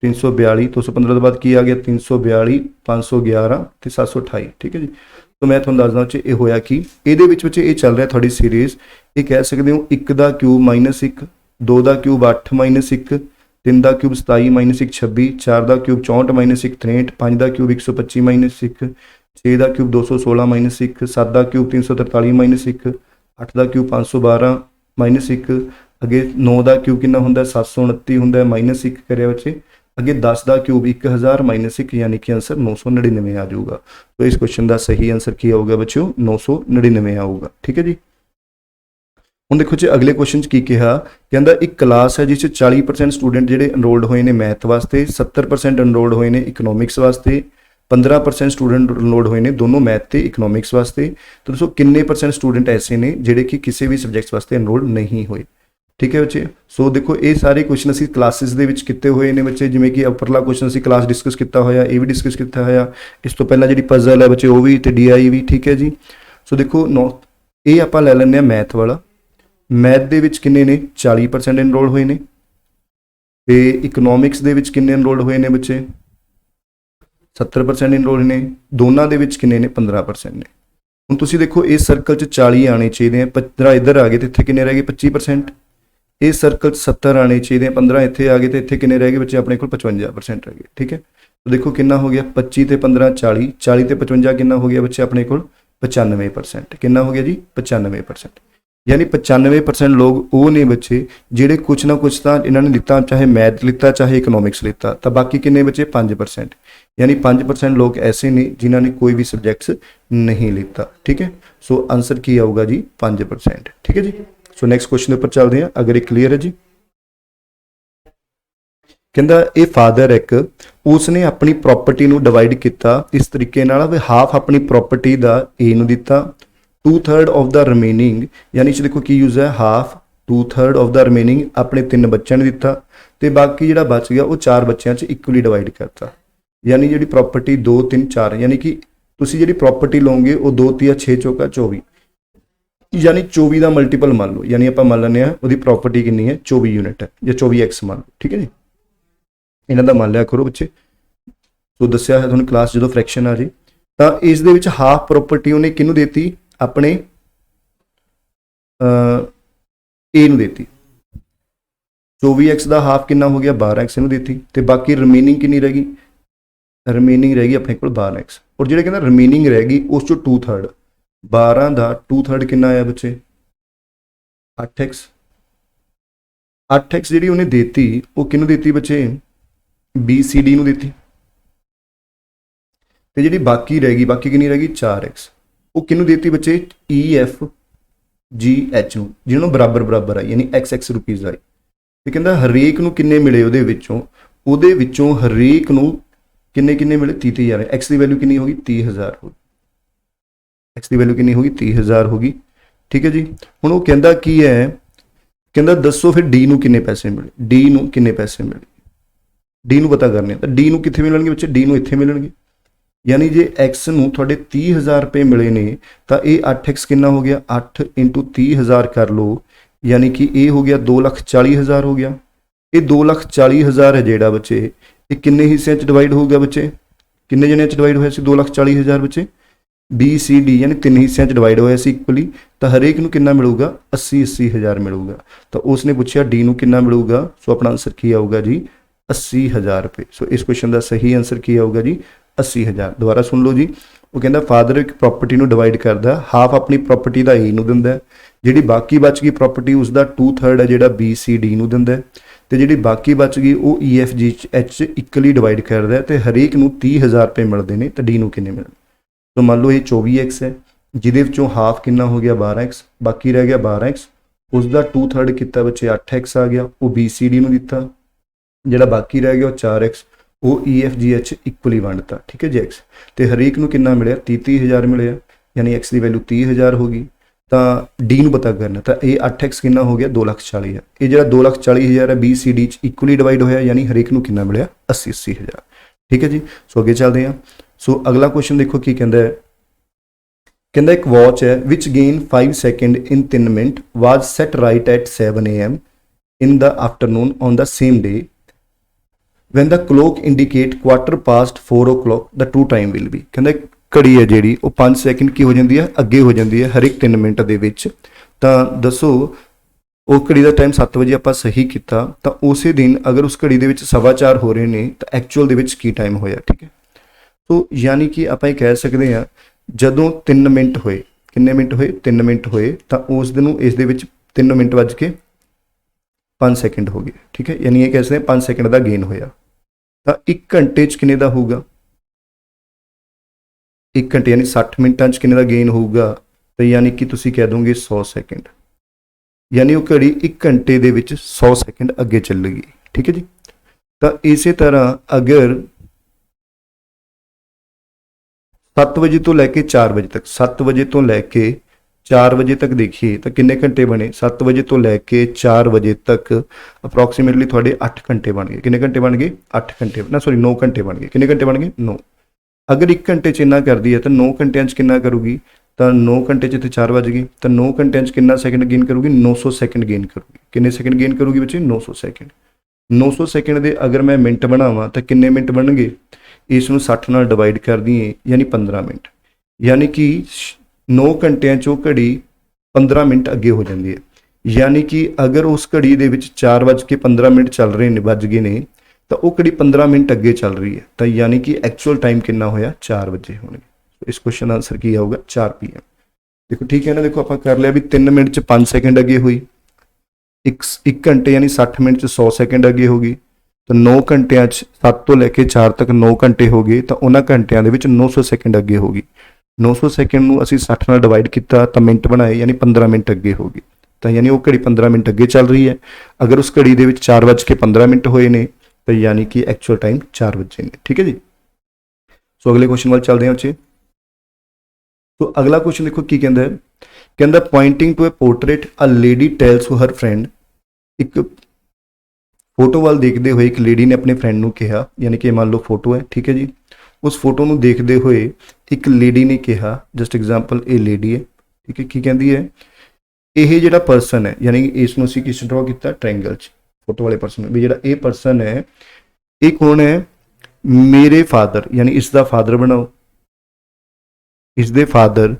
342 215 तो बाद की आ गया 342 511 तो 728। ठीक है जी, तो मैं तुहानूं दसदा बच्चे ये होया कि इहदे विच बच्चे ये चल रहा थोड़ी सीरीज़। ये कह सकते हो 1 का क्यूब माइनस 1, 2 का क्यूब 8 माइनस 1, 3 का क्यूब 27 माइनस 1 26, 4 का क्यूब 64 माइनस 1 63, 5 का क्यूब 125 माइनस 1, 6 का क्यूब 216 माइनस 1, 7 का क्यूब 343 माइनस 1, 8 का क्यूब 512 माइनस 1, अगे 9 का क्यूब कितना होंगे 729 होंगे माइनस 1 करे बच्चे। अगे 10 का क्यूब 1000 माइनस 1, यानी कि आंसर 999 आ जाऊगा। तो इस क्वेश्चन का सही आंसर क्या होगा बच्चों 999 आऊगा। ठीक है जी, ਹੁਣ ਦੇਖੋ ਜੀ ਅਗਲੇ ਕੁਐਸਚਨ 'ਚ ਕੀ ਕਿਹਾ, ਕਹਿੰਦਾ ਇੱਕ ਕਲਾਸ ਹੈ ਜਿਸ 'ਚ 40% ਸਟੂਡੈਂਟ ਜਿਹੜੇ ਐਨਰੋਲਡ ਹੋਏ ਨੇ ਮੈਥ ਵਾਸਤੇ, 70% ਐਨਰੋਲਡ ਹੋਏ ਨੇ ਇਕਨੋਮਿਕਸ ਵਾਸਤੇ, 15% ਸਟੂਡੈਂਟ ਐਨਰੋਲਡ ਹੋਏ ਨੇ ਦੋਨੋਂ ਮੈਥ ਤੇ ਇਕਨੋਮਿਕਸ ਵਾਸਤੇ। ਤਾਂ ਦੱਸੋ ਕਿੰਨੇ % ਸਟੂਡੈਂਟ ਐਸੇ ਨੇ ਜਿਹੜੇ ਕਿ ਕਿਸੇ ਵੀ ਸਬਜੈਕਟਸ ਵਾਸਤੇ ਐਨਰੋਲਡ ਨਹੀਂ ਹੋਏ। ਠੀਕ ਹੈ ਬੱਚੇ, ਸੋ ਦੇਖੋ ਇਹ ਸਾਰੇ ਕੁਐਸਚਨ ਅਸੀਂ ਕਲਾਸਿਸ ਦੇ ਵਿੱਚ ਕੀਤੇ ਹੋਏ ਨੇ ਬੱਚੇ, ਜਿਵੇਂ ਕਿ ਉੱਪਰਲਾ ਕੁਐਸਚਨ ਅਸੀਂ ਕਲਾਸ ਡਿਸਕਸ ਕੀਤਾ ਹੋਇਆ, ਇਹ ਵੀ ਡਿਸਕਸ ਕੀਤਾ ਹੋਇਆ। ਇਸ ਤੋਂ ਪਹਿਲਾਂ ਜਿਹੜੀ ਪਜ਼ਲ ਹੈ ਬੱਚੇ ਉਹ ਵੀ ਤੇ DI ਵੀ। ਠੀਕ ਹੈ ਜੀ, ਸੋ ਦੇਖੋ ਇਹ ਆਪਾਂ ਲੈ ਲੈਂਦੇ ਹਾਂ ਮੈਥ ਵਾਲਾ। ਮੈਥ ਦੇ ਵਿੱਚ ਕਿੰਨੇ ਨੇ 40% ਐਨਰੋਲ ਹੋਏ ਨੇ, ਤੇ ਇਕਨੋਮਿਕਸ ਦੇ ਵਿੱਚ ਕਿੰਨੇ ਐਨਰੋਲ ਹੋਏ ਨੇ ਬੱਚੇ 70% ਐਨਰੋਲ ਨੇ। ਦੋਨਾਂ ਦੇ ਵਿੱਚ ਕਿੰਨੇ ਨੇ 15% ਨੇ। ਹੁਣ ਤੁਸੀਂ ਦੇਖੋ ਇਸ ਸਰਕਲ 'ਚ 40 ਆਣੇ ਚਾਹੀਦੇ ਆ, 15 ਇੱਧਰ ਆ ਗਏ ਤੇ ਇੱਥੇ ਕਿੰਨੇ ਰਹਿ ਗਏ 25%। ਇਸ ਸਰਕਲ 'ਚ 70 ਆਣੇ ਚਾਹੀਦੇ ਆ, 15 ਇੱਥੇ ਆ ਗਏ ਤੇ ਇੱਥੇ ਕਿੰਨੇ ਰਹਿ ਗਏ ਬੱਚੇ ਆਪਣੇ ਕੋਲ 55% ਰਹਿ ਗਏ। ਠੀਕ ਹੈ, ਤਾਂ ਦੇਖੋ ਕਿੰਨਾ ਹੋ ਗਿਆ 25 ਤੇ 15 40, 40 ਤੇ 55 ਕਿੰਨਾ ਹੋ ਗਿਆ ਬੱਚੇ ਆਪਣੇ ਕੋਲ 95%। ਕਿੰਨਾ ਹੋ ਗਿਆ ਜੀ 95%। यानी 95% लोग वो ने बच्चे ਜਿਹੜੇ कुछ ना कुछ ਤਾਂ ਇਹਨਾਂ ਨੇ ਲਿੱਤਾ, ਚਾਹੇ मैथ लिता चाहे इकनॉमिक्स लिता। तो बाकी किन्ने बच्चे 5%, यानी 5% लोग ऐसे ने जिन्होंने कोई भी सब्जैक्ट्स नहीं लिता। ठीक है, सो आंसर की आऊगा जी 5%। ठीक है जी, सो नैक्सट क्वेश्चन पर चलते हैं। अगर ये क्लीयर है जी, कहता ये फादर एक उसने अपनी प्रॉपर्टी ਨੂੰ डिवाइड किया इस तरीके नाल भी हाफ अपनी प्रॉपर्टी का ए ਨੂੰ ਦਿੱਤਾ, 2/3 ऑफ द रिमेनिंग, यानी कि देखो की यूज है हाफ 2/3 ऑफ द रिमेनिंग अपने 3 बच्चों ने दिता, तो बाकी जो बच गया वो 4 बच्चों इक्वली डिवाइड करता। यानी जी प्रॉपर्टी 2 3 4, यानी कि तुसी जी प्रॉपर्टी लोगे वो 2 3 6 चौका 24, यानी 24 का मल्टीपल मान लो, यानी आप मान लें वो प्रॉपर्टी कितनी है 24 यूनिट है या 24x मान लो। ठीक है जी, इन्हों का मान लिया करो बच्चे। तो दसिया है थोड़ी क्लास जो फ्रैक्शन आ जाए, तो इस हाफ प्रॉपर्टी उन्हें किनू देती अपने ए नू देती। 24x का हाफ कितना हो गया 12x इनू देती, तो बाकी रिमेनिंग कितनी रहेगी, रिमेनिंग रहेगी अपने को 12x, और जो कहना रिमेनिंग रहेगी उस 2/3, 12 का 2/3 कितना आया बच्चे 8x। 8x जी उन्हें देती वो किनू देती बच्चे BCD नू देती, तो जी बाकी रहेगी बाकी कितनी रहेगी 4x, वो किनू देती बच्चे EFGH नू, जिन्होंने बराबर बराबर आई, यानी XX रुपीज़ आई। तो कहता हरेक नू किन्ने मिले उहदे विचों हरेक नू किन्ने किन्ने मिले 30,000। एक्स की वैल्यू कितनी होगी 30,000 होगी, एक्स की वैल्यू कितनी होगी 30,000 होगी। ठीक है जी, हुण वो कहता की है, कहता दसो फिर डी नू किन्ने पैसे मिले, डी नू किन्ने पैसे मिले, डी नू पता करने। तो डी नू कित्थे मिलणगे बच्चे, डी नू इत्थे मिलणगे, यानी जे एक्स नू थोड़े 30,000 रुपये मिले ने, तो ये 8x कितना हो गया 8 × 30,000 कर लो, यानी कि ये हो गया 2,40,000 हो गया। ये 2,40,000 है जेड़ा बच्चे ये किन्ने हिस्सों डिवाइड हो गया बच्चे, किन्ने जने डिवाइड होया सी 2,40,000 बच्चे BCD, यानी 3 हिस्सों डिवाइड होया सी इक्वली। तो हरेक नू कितना मिलूगा 80,000 मिलूगा। तो उसने पूछा डी नू कितना मिलूगा, सो अपना आंसर की आऊगा जी 80,000 रुपये। सो इस क्वेश्चन का सही आंसर की आऊगा जी 80,000। दोबारा सुन लो जी, वो कहता फादर एक प्रॉपर्टी नू डिवाइड करता, हाफ अपनी प्रॉपर्टी का ए नू दिंदा, जिहड़ी बाकी बच गई प्रॉपर्टी उसका 2/3 है जिहड़ा BCD नू दिंदा, ते जिहड़ी बाकी बच गई वो EFGH इक्वली डिवाइड करता, तो हरेक नू 30,000 रुपये मिलते हैं। तो डी नू किन्ने मिलते, तो मान लो ये 24x है, जिहदे विचों हाफ कितना हो गया 12x, बाकी रह गया 12x, उसका 2/3 किया बच्चे 8x आ गया, वो BCD नू दिता, जिहड़ा बाकी रह गया 4x वो EFGH इक्वली वंडता। ठीक है जी, एक्स तो हरेक नू कितना मिले 30,000 मिले, यानी एक्स की वैल्यू 30,000 होगी। तो डी नू पता करना, तो ये 8x कितना हो गया 2,40,000, ये जो 2,40,000 है BCD इक्वली डिवाइड होया, यानी हरेक नू कितना मिले 80,000। ठीक है जी, सो अगे चलते हैं। सो अगला क्वेश्चन देखो की कहता है, कहता एक वॉच है which gain 5 second in 3 minute was set right at 7 AM in the afternoon on the same day, when the clock indicate 4:15 o'clock the true time will be। कहता घड़ी है जी वो 5 सेकंड की हो जाती है अगे हो जाती है हर एक 3 मिनट के विच। तो दसो वो घड़ी का टाइम 7 बजे आप सही किया, तो उस दिन अगर उस घड़ी के 4:15 हो रहे हैं तो एक्चुअल की टाइम होया। ठीक है, तो यानी कि आप कह सकते हैं जदों 3 मिनट होए, किन्ने मिनट होए 3 मिनट होए, तो उस दिन इस 3 मिनट वज के 5 सेकंड हो गए। ठीक है, यानी ये कह सकते हैं 5 सेकंड का गेन होया। तो 1 घंटे किन्ने का होगा, 1 घंटे यानी 60 मिनटां किन्ने का गेन होगा, तो यानी कि तुसी कह दोगे 100 सेकंड। यानी वो घड़ी 1 घंटे ਦੇ ਵਿੱਚ 100 ਸੈਕਿੰਡ ਅੱਗੇ ਚੱਲੇਗੀ। ਠੀਕ ਹੈ ਜੀ। ਤਾਂ ਇਸੇ ਤਰ੍ਹਾਂ ਅਗਰ 7 ਵਜੇ ਤੋਂ ਲੈ ਕੇ 4 ਵਜੇ ਤੱਕ 7 ਵਜੇ ਤੋਂ ਲੈ ਕੇ 4 ਵਜੇ ਤੱਕ ਦੇਖੀਏ ਤਾਂ ਕਿੰਨੇ ਘੰਟੇ ਬਣੇ 7 ਵਜੇ ਤੋਂ ਲੈ ਕੇ 4 ਵਜੇ ਤੱਕ ਅਪਰੋਕਸੀਮੇਟਲੀ ਤੁਹਾਡੇ 8 ਘੰਟੇ ਬਣ ਗਏ। ਕਿੰਨੇ ਘੰਟੇ ਬਣ ਗਏ 8 ਘੰਟੇ ਨਾ ਸੌਰੀ 9 ਘੰਟੇ ਬਣ ਗਏ। ਕਿੰਨੇ ਘੰਟੇ ਬਣ ਗਏ 9। ਅਗਰ 1 ਘੰਟੇ 'ਚ ਇੰਨਾ ਕਰਦੀ ਹੈ ਤਾਂ 9 ਘੰਟਿਆਂ 'ਚ ਕਿੰਨਾ ਕਰੂਗੀ ਤਾਂ 9 ਘੰਟੇ 'ਚ ਇੱਥੇ 4 ਵੱਜ ਗਏ ਤਾਂ 9 ਘੰਟਿਆਂ 'ਚ ਕਿੰਨਾ ਸੈਕਿੰਡ ਗੇਨ ਕਰੂਗੀ 900 ਸੈਕਿੰਡ ਗੇਨ ਕਰੂਗੀ। ਕਿੰਨੇ ਸੈਕਿੰਡ ਗੇਨ ਕਰੂਗੀ ਬੱਚੇ 900 ਸੈਕਿੰਡ। 900 ਸੈਕਿੰਡ ਦੇ ਅਗਰ ਮੈਂ ਮਿੰਟ ਬਣਾਵਾਂ ਤਾਂ ਕਿੰਨੇ ਮਿੰਟ ਬਣਨਗੇ ਇਸ ਨੂੰ 60 ਨਾਲ ਡਿਵਾਈਡ ਕਰ ਦਈਏ ਯਾਨੀ 15 ਮਿੰਟ। ਯਾਨੀ ਕਿ 9 ਘੰਟਿਆਂ 'ਚੋਂ ਘੜੀ 15 ਮਿੰਟ ਅੱਗੇ ਹੋ ਜਾਂਦੀ ਹੈ। ਯਾਨੀ ਕਿ ਅਗਰ ਉਸ ਘੜੀ ਦੇ ਵਿੱਚ 4:15 ਚੱਲ ਰਹੇ ਨੇ ਵੱਜ ਗਏ ਨੇ ਤਾਂ ਉਹ ਘੜੀ 15 ਮਿੰਟ ਅੱਗੇ ਚੱਲ ਰਹੀ ਹੈ ਤਾਂ ਯਾਨੀ ਕਿ ਐਕਚੁਅਲ ਟਾਈਮ ਕਿੰਨਾ ਹੋਇਆ 4 ਵਜੇ ਹੋਣਗੇ। ਇਸ ਕੁਐਸਚਨ ਦਾ ਆਨਸਰ ਕੀ ਆਊਗਾ 4 PM। ਦੇਖੋ ਠੀਕ ਹੈ ਨਾ। ਦੇਖੋ ਆਪਾਂ ਕਰ ਲਿਆ ਵੀ 3 ਮਿੰਟ 'ਚ 5 ਸੈਕਿੰਡ ਅੱਗੇ ਹੋਈ 1 ਘੰਟੇ ਯਾਨੀ 60 ਮਿੰਟ 'ਚ 100 ਸੈਕਿੰਡ ਅੱਗੇ ਹੋ ਗਈ ਤਾਂ 9 ਘੰਟਿਆਂ 'ਚ 7 ਤੋਂ ਲੈ ਕੇ 4 ਤੱਕ 9 ਘੰਟੇ ਹੋ ਗਏ ਤਾਂ ਉਹਨਾਂ ਘੰਟਿਆਂ ਦੇ ਵਿੱਚ 900 ਸੈਕਿੰਡ ਅੱਗੇ ਹੋ ਗਈ। 900 ਸੈਕਿੰਡ ਨੂੰ ਅਸੀਂ 60 ਨਾਲ ਡਿਵਾਈਡ ਕੀਤਾ ਤਾਂ ਮਿੰਟ ਬਣਾਏ ਯਾਨੀ 15 ਮਿੰਟ ਅੱਗੇ ਹੋ ਗਈ ਤਾਂ ਯਾਨੀ ਉਹ ਘੜੀ 15 ਮਿੰਟ ਅੱਗੇ ਚੱਲ ਰਹੀ ਹੈ। ਅਗਰ ਉਸ ਘੜੀ ਦੇ ਵਿੱਚ 4:15 ਹੋਏ ਨੇ ਤਾਂ ਯਾਨੀ ਕਿ ਐਕਚੁਅਲ ਟਾਈਮ 4 ਵਜੇ ਨੇ। ਠੀਕ ਹੈ ਜੀ। ਸੋ ਅਗਲੇ ਕੁਐਸਚਨ ਵੱਲ ਚੱਲਦੇ ਹਾਂ ਬੱਚੇ। ਸੋ ਅਗਲਾ ਕੁਐਸਚਨ ਦੇਖੋ ਕੀ ਕਹਿੰਦਾ ਹੈ। ਕਹਿੰਦਾ pointing to a portrait a lady tells to her friend. ਇੱਕ ਫੋਟੋ ਵੱਲ ਦੇਖਦੇ ਹੋਏ ਇੱਕ ਲੇਡੀ ਨੇ ਆਪਣੇ ਫਰੈਂਡ ਨੂੰ ਕਿਹਾ ਯਾਨੀ ਕਿ ਮੰਨ ਲਓ ਫੋਟੋ ਹੈ। ਠੀਕ ਹੈ ਜੀ। ਉਸ ਫੋਟੋ ਨੂੰ ਦੇਖਦੇ ਹੋਏ ਇੱਕ ਲੇਡੀ ਨੇ ਕਿਹਾ ਜਸਟ ਐਗਜ਼ਾਮਪਲ ਇਹ ਲੇਡੀ ਹੈ। ਠੀਕ ਹੈ। ਕੀ ਕਹਿੰਦੀ ਹੈ ਇਹ ਜਿਹੜਾ ਪਰਸਨ ਹੈ ਯਾਨੀ ਇਸ ਨੂੰ ਅਸੀਂ ਕਿਸ ਡਰਾ ਕੀਤਾ ਟ੍ਰਾਇੰਗਲ 'ਚ ਫੋਟੋ ਵਾਲੇ ਪਰਸਨ ਵੀ ਜਿਹੜਾ ਇਹ ਪਰਸਨ ਹੈ ਇਹ ਕੌਣ ਹੈ ਮੇਰੇ ਫਾਦਰ ਯਾਨੀ ਇਸ ਦਾ ਫਾਦਰ ਬਣਾਓ। ਇਸ ਦੇ ਫਾਦਰ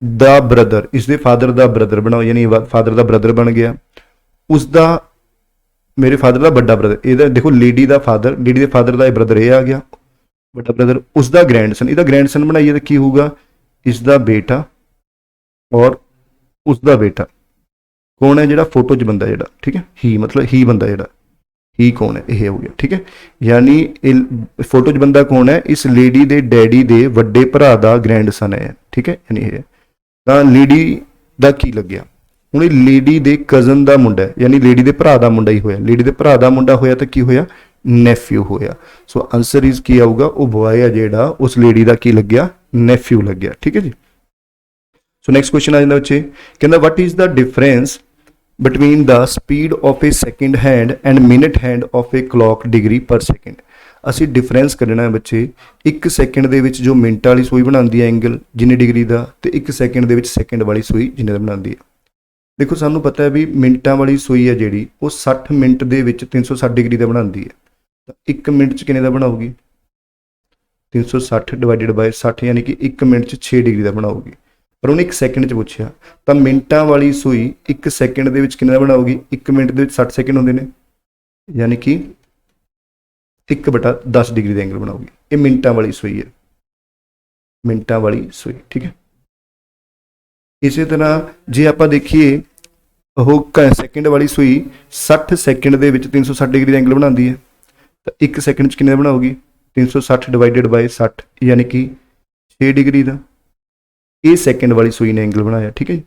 ਦਾ ਬ੍ਰਦਰ ਇਸ ਦੇ ਫਾਦਰ ਦਾ ਬ੍ਰਦਰ ਬਣਾਓ ਯਾਨੀ ਫਾਦਰ ਦਾ ਬ੍ਰਦਰ ਬਣ ਗਿਆ। ਉਸ ਦਾ ਮੇਰੇ ਫਾਦਰ ਦਾ ਵੱਡਾ ਬ੍ਰਦਰ ਇਹਦਾ ਦੇਖੋ ਲੇਡੀ ਦਾ ਫਾਦਰ ਲੇਡੀ ਦੇ ਫਾਦਰ ਦਾ ਇਹ ਬ੍ਰਦਰ ਇਹ ਆ ਗਿਆ ਵੱਡਾ ਬ੍ਰਦਰ। ਉਸ ਦਾ ਗ੍ਰੈਂਡਸਨ ਇਹਦਾ ਗ੍ਰੈਂਡਸਨ ਬਣਾਈਏ ਤਾਂ ਕੀ ਹੋਊਗਾ ਇਸ ਦਾ ਬੇਟਾ ਔਰ ਉਸ ਦਾ ਬੇਟਾ। ਕੌਣ ਹੈ ਜਿਹੜਾ ਫੋਟੋ 'ਚ ਬੰਦਾ ਜਿਹੜਾ ਠੀਕ ਹੈ ਹੀ ਮਤਲਬ ਹੀ ਬੰਦਾ ਜਿਹੜਾ ਹੀ ਕੌਣ ਹੈ ਇਹ ਹੋ ਗਿਆ। ਠੀਕ ਹੈ। ਯਾਨੀ ਇਹ ਫੋਟੋ 'ਚ ਬੰਦਾ ਕੌਣ ਹੈ ਇਸ ਲੇਡੀ ਦੇ ਡੈਡੀ ਦੇ ਵੱਡੇ ਭਰਾ ਦਾ ਗ੍ਰੈਂਡਸਨ ਹੈ। ਠੀਕ ਹੈ। ਯਾਨੀ ਇਹ ਤਾਂ ਲੇਡੀ ਦਾ ਕੀ ਲੱਗਿਆ ਹੁਣ ਇਹ ਲੇਡੀ ਦੇ ਕਜ਼ਨ ਦਾ ਮੁੰਡਾ ਹੈ ਯਾਨੀ ਲੇਡੀ ਦੇ ਭਰਾ ਦਾ ਮੁੰਡਾ ਹੀ ਹੋਇਆ। ਲੇਡੀ ਦੇ ਭਰਾ ਦਾ ਮੁੰਡਾ ਹੋਇਆ ਤਾਂ ਕੀ ਹੋਇਆ ਨੈਫਿਊ ਹੋਇਆ। ਸੋ ਆਨਸਰ ਇਜ਼ ਕੀ ਆਊਗਾ ਉਹ ਬॉय ਹੈ ਜਿਹੜਾ ਉਸ ਲੇਡੀ ਦਾ ਕੀ ਲੱਗਿਆ ਨੈਫਿਊ ਲੱਗਿਆ। ਠੀਕ ਹੈ ਜੀ। ਸੋ ਨੈਕਸਟ ਕੁਐਸਚਨ ਆ ਜਾਂਦਾ ਬੱਚੇ ਕਹਿੰਦਾ what is the difference between the speed of a second hand and minute hand of a clock degree per second। ਅਸੀਂ ਡਿਫਰੈਂਸ ਕੱਢਣਾ ਹੈ ਬੱਚੇ 1 ਸੈਕਿੰਡ ਦੇ ਵਿੱਚ ਜੋ ਮਿੰਟ ਵਾਲੀ ਸੂਈ ਬਣਾਉਂਦੀ ਹੈ ਐਂਗਲ ਜਿੰਨੇ ਡਿਗਰੀ ਦਾ ਤੇ 1 ਸੈਕਿੰਡ ਦੇ ਵਿੱਚ ਸੈਕਿੰਡ ਵਾਲੀ ਸੂਈ ਜਿੰਨੇ ਦਾ ਬਣਾਉਂਦੀ ਹੈ। ਦੇਖੋ ਸਾਨੂੰ ਪਤਾ ਹੈ ਵੀ ਮਿੰਟਾਂ ਵਾਲੀ ਸੂਈ ਹੈ ਜਿਹੜੀ ਉਹ 60 ਮਿੰਟ ਦੇ ਵਿੱਚ 360 ਡਿਗਰੀ ਦਾ ਬਣਾਉਂਦੀ ਹੈ ਤਾਂ 1 ਮਿੰਟ 'ਚ ਕਿੰਨੇ ਦਾ ਬਣਾਊਗੀ 360 ਡਿਵਾਈਡਡ ਬਾਈ 60 ਯਾਨੀ ਕਿ 1 ਮਿੰਟ 'ਚ 6 ਡਿਗਰੀ ਦਾ ਬਣਾਊਗੀ। ਪਰ ਉਹਨੇ 1 ਸੈਕਿੰਡ 'ਚ ਪੁੱਛਿਆ ਤਾਂ ਮਿੰਟਾਂ ਵਾਲੀ ਸੂਈ 1 ਸੈਕਿੰਡ ਦੇ ਵਿੱਚ ਕਿੰਨੇ ਦਾ ਬਣਾਉਗੀ 1 ਮਿੰਟ ਦੇ ਵਿੱਚ 60 ਸੈਕਿੰਡ ਹੁੰਦੇ ਨੇ ਯਾਨੀ ਕਿ 1/10 ਡਿਗਰੀ ਦਾ ਐਂਗਲ ਬਣਾਉਗੀ। ਇਹ ਮਿੰਟਾਂ ਵਾਲੀ ਸੂਈ ਹੈ ਮਿੰਟਾਂ ਵਾਲੀ ਸੂਈ। ਠੀਕ ਹੈ। ਇਸੇ ਤਰ੍ਹਾਂ ਜੇ ਆਪਾਂ ਦੇਖੀਏ ਉਹ ਸੈਕਿੰਡ ਵਾਲੀ ਸੂਈ 60 ਸੈਕਿੰਡ ਦੇ ਵਿੱਚ 360 ਡਿਗਰੀ ਦਾ ਐਂਗਲ ਬਣਾਉਂਦੀ ਹੈ ਤਾਂ 1 ਸੈਕਿੰਡ 'ਚ ਕਿੰਨੇ ਦਾ ਬਣਾਉਗੀ 360 ਡਿਵਾਈਡਡ ਬਾਈ 60 ਯਾਨੀ ਕਿ 6 ਡਿਗਰੀ ਦਾ। ਇਹ ਸੈਕਿੰਡ ਵਾਲੀ ਸੂਈ ਨੇ ਐਂਗਲ ਬਣਾਇਆ। ਠੀਕ ਹੈ ਜੀ।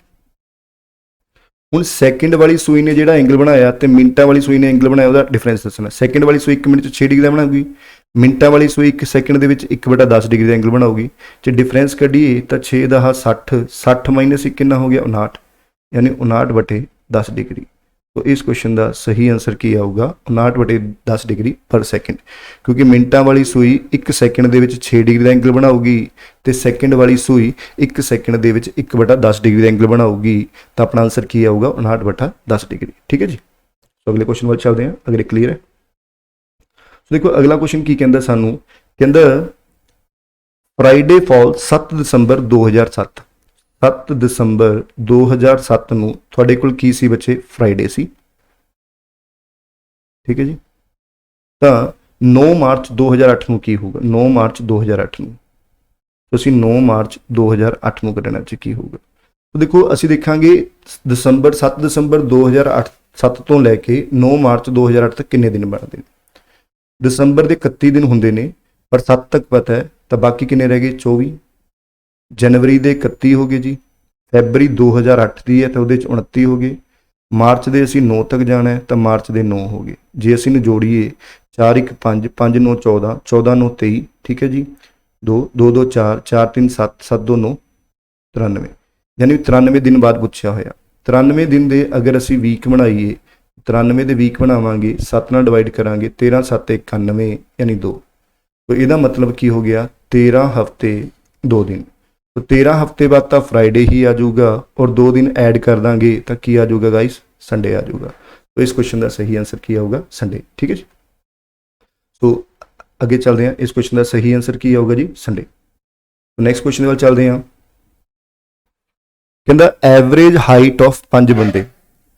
ਹੁਣ ਸੈਕਿੰਡ ਵਾਲੀ ਸੂਈ ਨੇ ਜਿਹੜਾ ਐਂਗਲ ਬਣਾਇਆ ਤੇ ਮਿੰਟਾਂ ਵਾਲੀ ਸੂਈ ਨੇ ਐਂਗਲ ਬਣਾਇਆ ਉਹਦਾ ਡਿਫਰੈਂਸ ਦੱਸਣਾ। ਸੈਕਿੰਡ ਵਾਲੀ ਸੂਈ 1 ਮਿੰਟ 'ਚ 6 ਡਿਗਰੀ ਦਾ ਬਣਾਉਗੀ ਮਿੰਟਾਂ ਵਾਲੀ ਸੂਈ 1 ਸੈਕਿੰਡ ਦੇ ਵਿੱਚ 1/10 ਡਿਗਰੀ ਦਾ ਐਂਗਲ ਬਣਾਉਗੀ। ਜੇ ਡਿਫਰੈਂਸ ਕੱਢੀਏ ਤਾਂ 6 ਦਾ 60 60 ਮਾਈਨਸ 1 ਕਿੰਨਾ ਹੋ ਗਿਆ 59 ਯਾਨੀ 59/10 ਡਿਗਰੀ। तो इस क्वेश्चन का सही आंसर की आऊगा 59/10 डिग्री पर सैकेंड क्योंकि मिनटां वाली सूई 1 सैकेंड दे विच 6 डिग्री का एंगल बनाऊगी तो सैकेंड वाली सूई 1 सैकेंड दे विच 1/10 डिग्री का एंगल बनाऊगी तो अपना आंसर की आऊगा 59/10 डिग्री। ठीक है जी। तो अगले क्वेश्चन वाल चलते हैं अगर क्लीयर है। तो देखो अगला क्वेश्चन की कहता सानू कहता फ्राइडे फॉल 7 दिसंबर 2007 7 ਦਸੰਬਰ 2007 ਨੂੰ ਤੁਹਾਡੇ ਕੋਲ ਕੀ ਸੀ ਬੱਚੇ ਫਰਾਈਡੇ ਸੀ। ਠੀਕ ਹੈ ਜੀ। ਤਾਂ 9 ਮਾਰਚ 2008 ਨੂੰ ਕੀ ਹੋਊਗਾ 9 ਮਾਰਚ 2008 ਨੂੰ ਤੁਸੀਂ 9 ਮਾਰਚ 2008 ਨੂੰ ਕੱਢਣਾ ਚ ਕੀ ਹੋਊਗਾ। ਤਾਂ ਦੇਖੋ ਅਸੀਂ ਦੇਖਾਂਗੇ ਦਸੰਬਰ 7 ਦਸੰਬਰ 2008 7 ਤੋਂ ਲੈ ਕੇ 9 ਮਾਰਚ 2008 ਤੱਕ ਕਿੰਨੇ ਦਿਨ ਬਣਦੇ ਨੇ। ਦਸੰਬਰ ਦੇ 31 ਦਿਨ ਹੁੰਦੇ ਨੇ ਪਰ 7 ਤੱਕ ਪਤਾ ਹੈ ਤਾਂ ਬਾਕੀ ਕਿੰਨੇ ਰਹਿ ਗਏ 24। जनवरी के 31 हो गए जी ਫੈਬਰੀ 2008 ਦੀ ਹੈ ਤਾਂ ਉਹਦੇ 'ਚ 29 ਹੋ ਗਏ। ਮਾਰਚ ਦੇ ਅਸੀਂ 9 ਤੱਕ ਜਾਣਾ ਹੈ ਤਾਂ ਮਾਰਚ ਦੇ 9 ਹੋ ਗਏ। ਜੇ ਅਸੀਂ ਨੂੰ ਜੋੜੀਏ 4 1 5 5 9 14 14 9 23, ਠੀਕ ਹੈ ਜੀ, 2 2 2 4 4 3 7 7 2 9 93, ਯਾਨੀ 93 ਦਿਨ ਬਾਅਦ ਪੁੱਛਿਆ ਹੋਇਆ। 93 ਦਿਨ ਦੇ ਅਗਰ ਅਸੀਂ ਵੀਕ ਬਣਾਈਏ, 93 ਦੇ ਵੀਕ ਬਣਾਵਾਂਗੇ, 7 ਨਾਲ ਡਿਵਾਈਡ ਕਰਾਂਗੇ, 13 7 91 ਯਾਨੀ 2। तो ਇਹਦਾ ਮਤਲਬ ਕੀ ਹੋ ਗਿਆ, 13 ਹਫ਼ਤੇ 2 दिन। तो 13 हफ्ते बाद तो फ्राइडे ही आ जाऊगा और 2 दिन ऐड कर देंगे तो की आ जाऊगा गाइस, संडे आ जाऊगा। तो इस क्वेश्चन का सही आंसर की होगा, संडे। ठीक है जी। तो अगे चलते हैं, इस क्वेश्चन का सही आंसर की होगा जी, संडे। तो नैक्सट क्वेश्चन वाल चलते हैं। कहता एवरेज हाइट ऑफ 5 बंदे,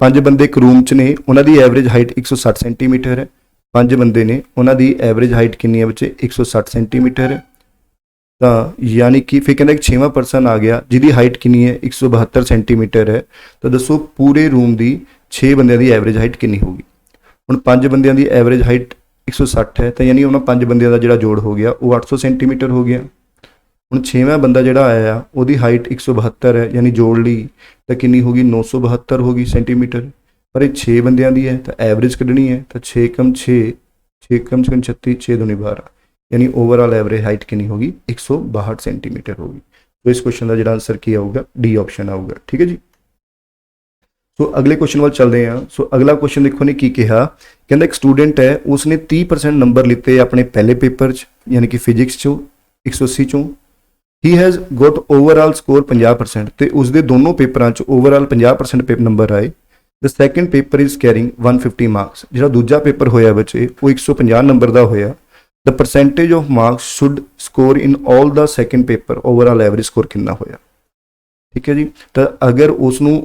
5 बंदे एक रूम च ने, उन्होंने एवरेज हाइट 160 सेंटीमीटर है। 5 बंदे ने, उन्होंने एवरेज हाइट कितनी है बच्चे, 160 सेंटीमीटर है। तो यानी कि फिर कहना एक 6वां परसन आ गया जिसकी हाइट कितनी है, 172 सेंटीमीटर है। तो दसो पूरे रूम की 6 बंदियां की एवरेज हाइट कितनी होगी। हुण 5 बंदियां की एवरेज हाइट 160 है, तो यानी उन्होंने 5 बंदियां का जिहड़ा जोड़ हो गया वो 800 सेंटीमीटर हो गया। हुण 6वां बंदा जिहड़ा आया उसकी हाइट 172 है, यानी जोड़ ली तो कितनी होगी, 972 होगी सेंटीमीटर। पर ये 6 बंदियां की है तो एवरेज कढ़नी है, तो 6 कम 6 6 कम 36, 6 दूनी 12, यानी ओवरऑल एवरेज हाइट कितनी होगी, 162 सेंटीमीटर होगी। तो इस क्वेश्चन का जो आंसर किया होगा, डी ऑप्शन आऊगा। ठीक है जी। सो अगले क्वेश्चन वाल चलते हैं। सो अगला क्वेश्चन देखो ने की कहा, कहता एक स्टूडेंट है उसने 30% नंबर लिते अपने पहले पेपर च, यानी कि फिजिक्स चो 180 चों। He has got overall score 50%, तो उसके दोनों पेपरों च ओवरऑल 50% नंबर आए। The second paper is carrying 150 marks, जो दूजा पेपर होया बच्चे वो 150 नंबर का होया। The percentage of marks should score in all the second paper, overall average score कितना होया। ठीक है जी। तो अगर उसनों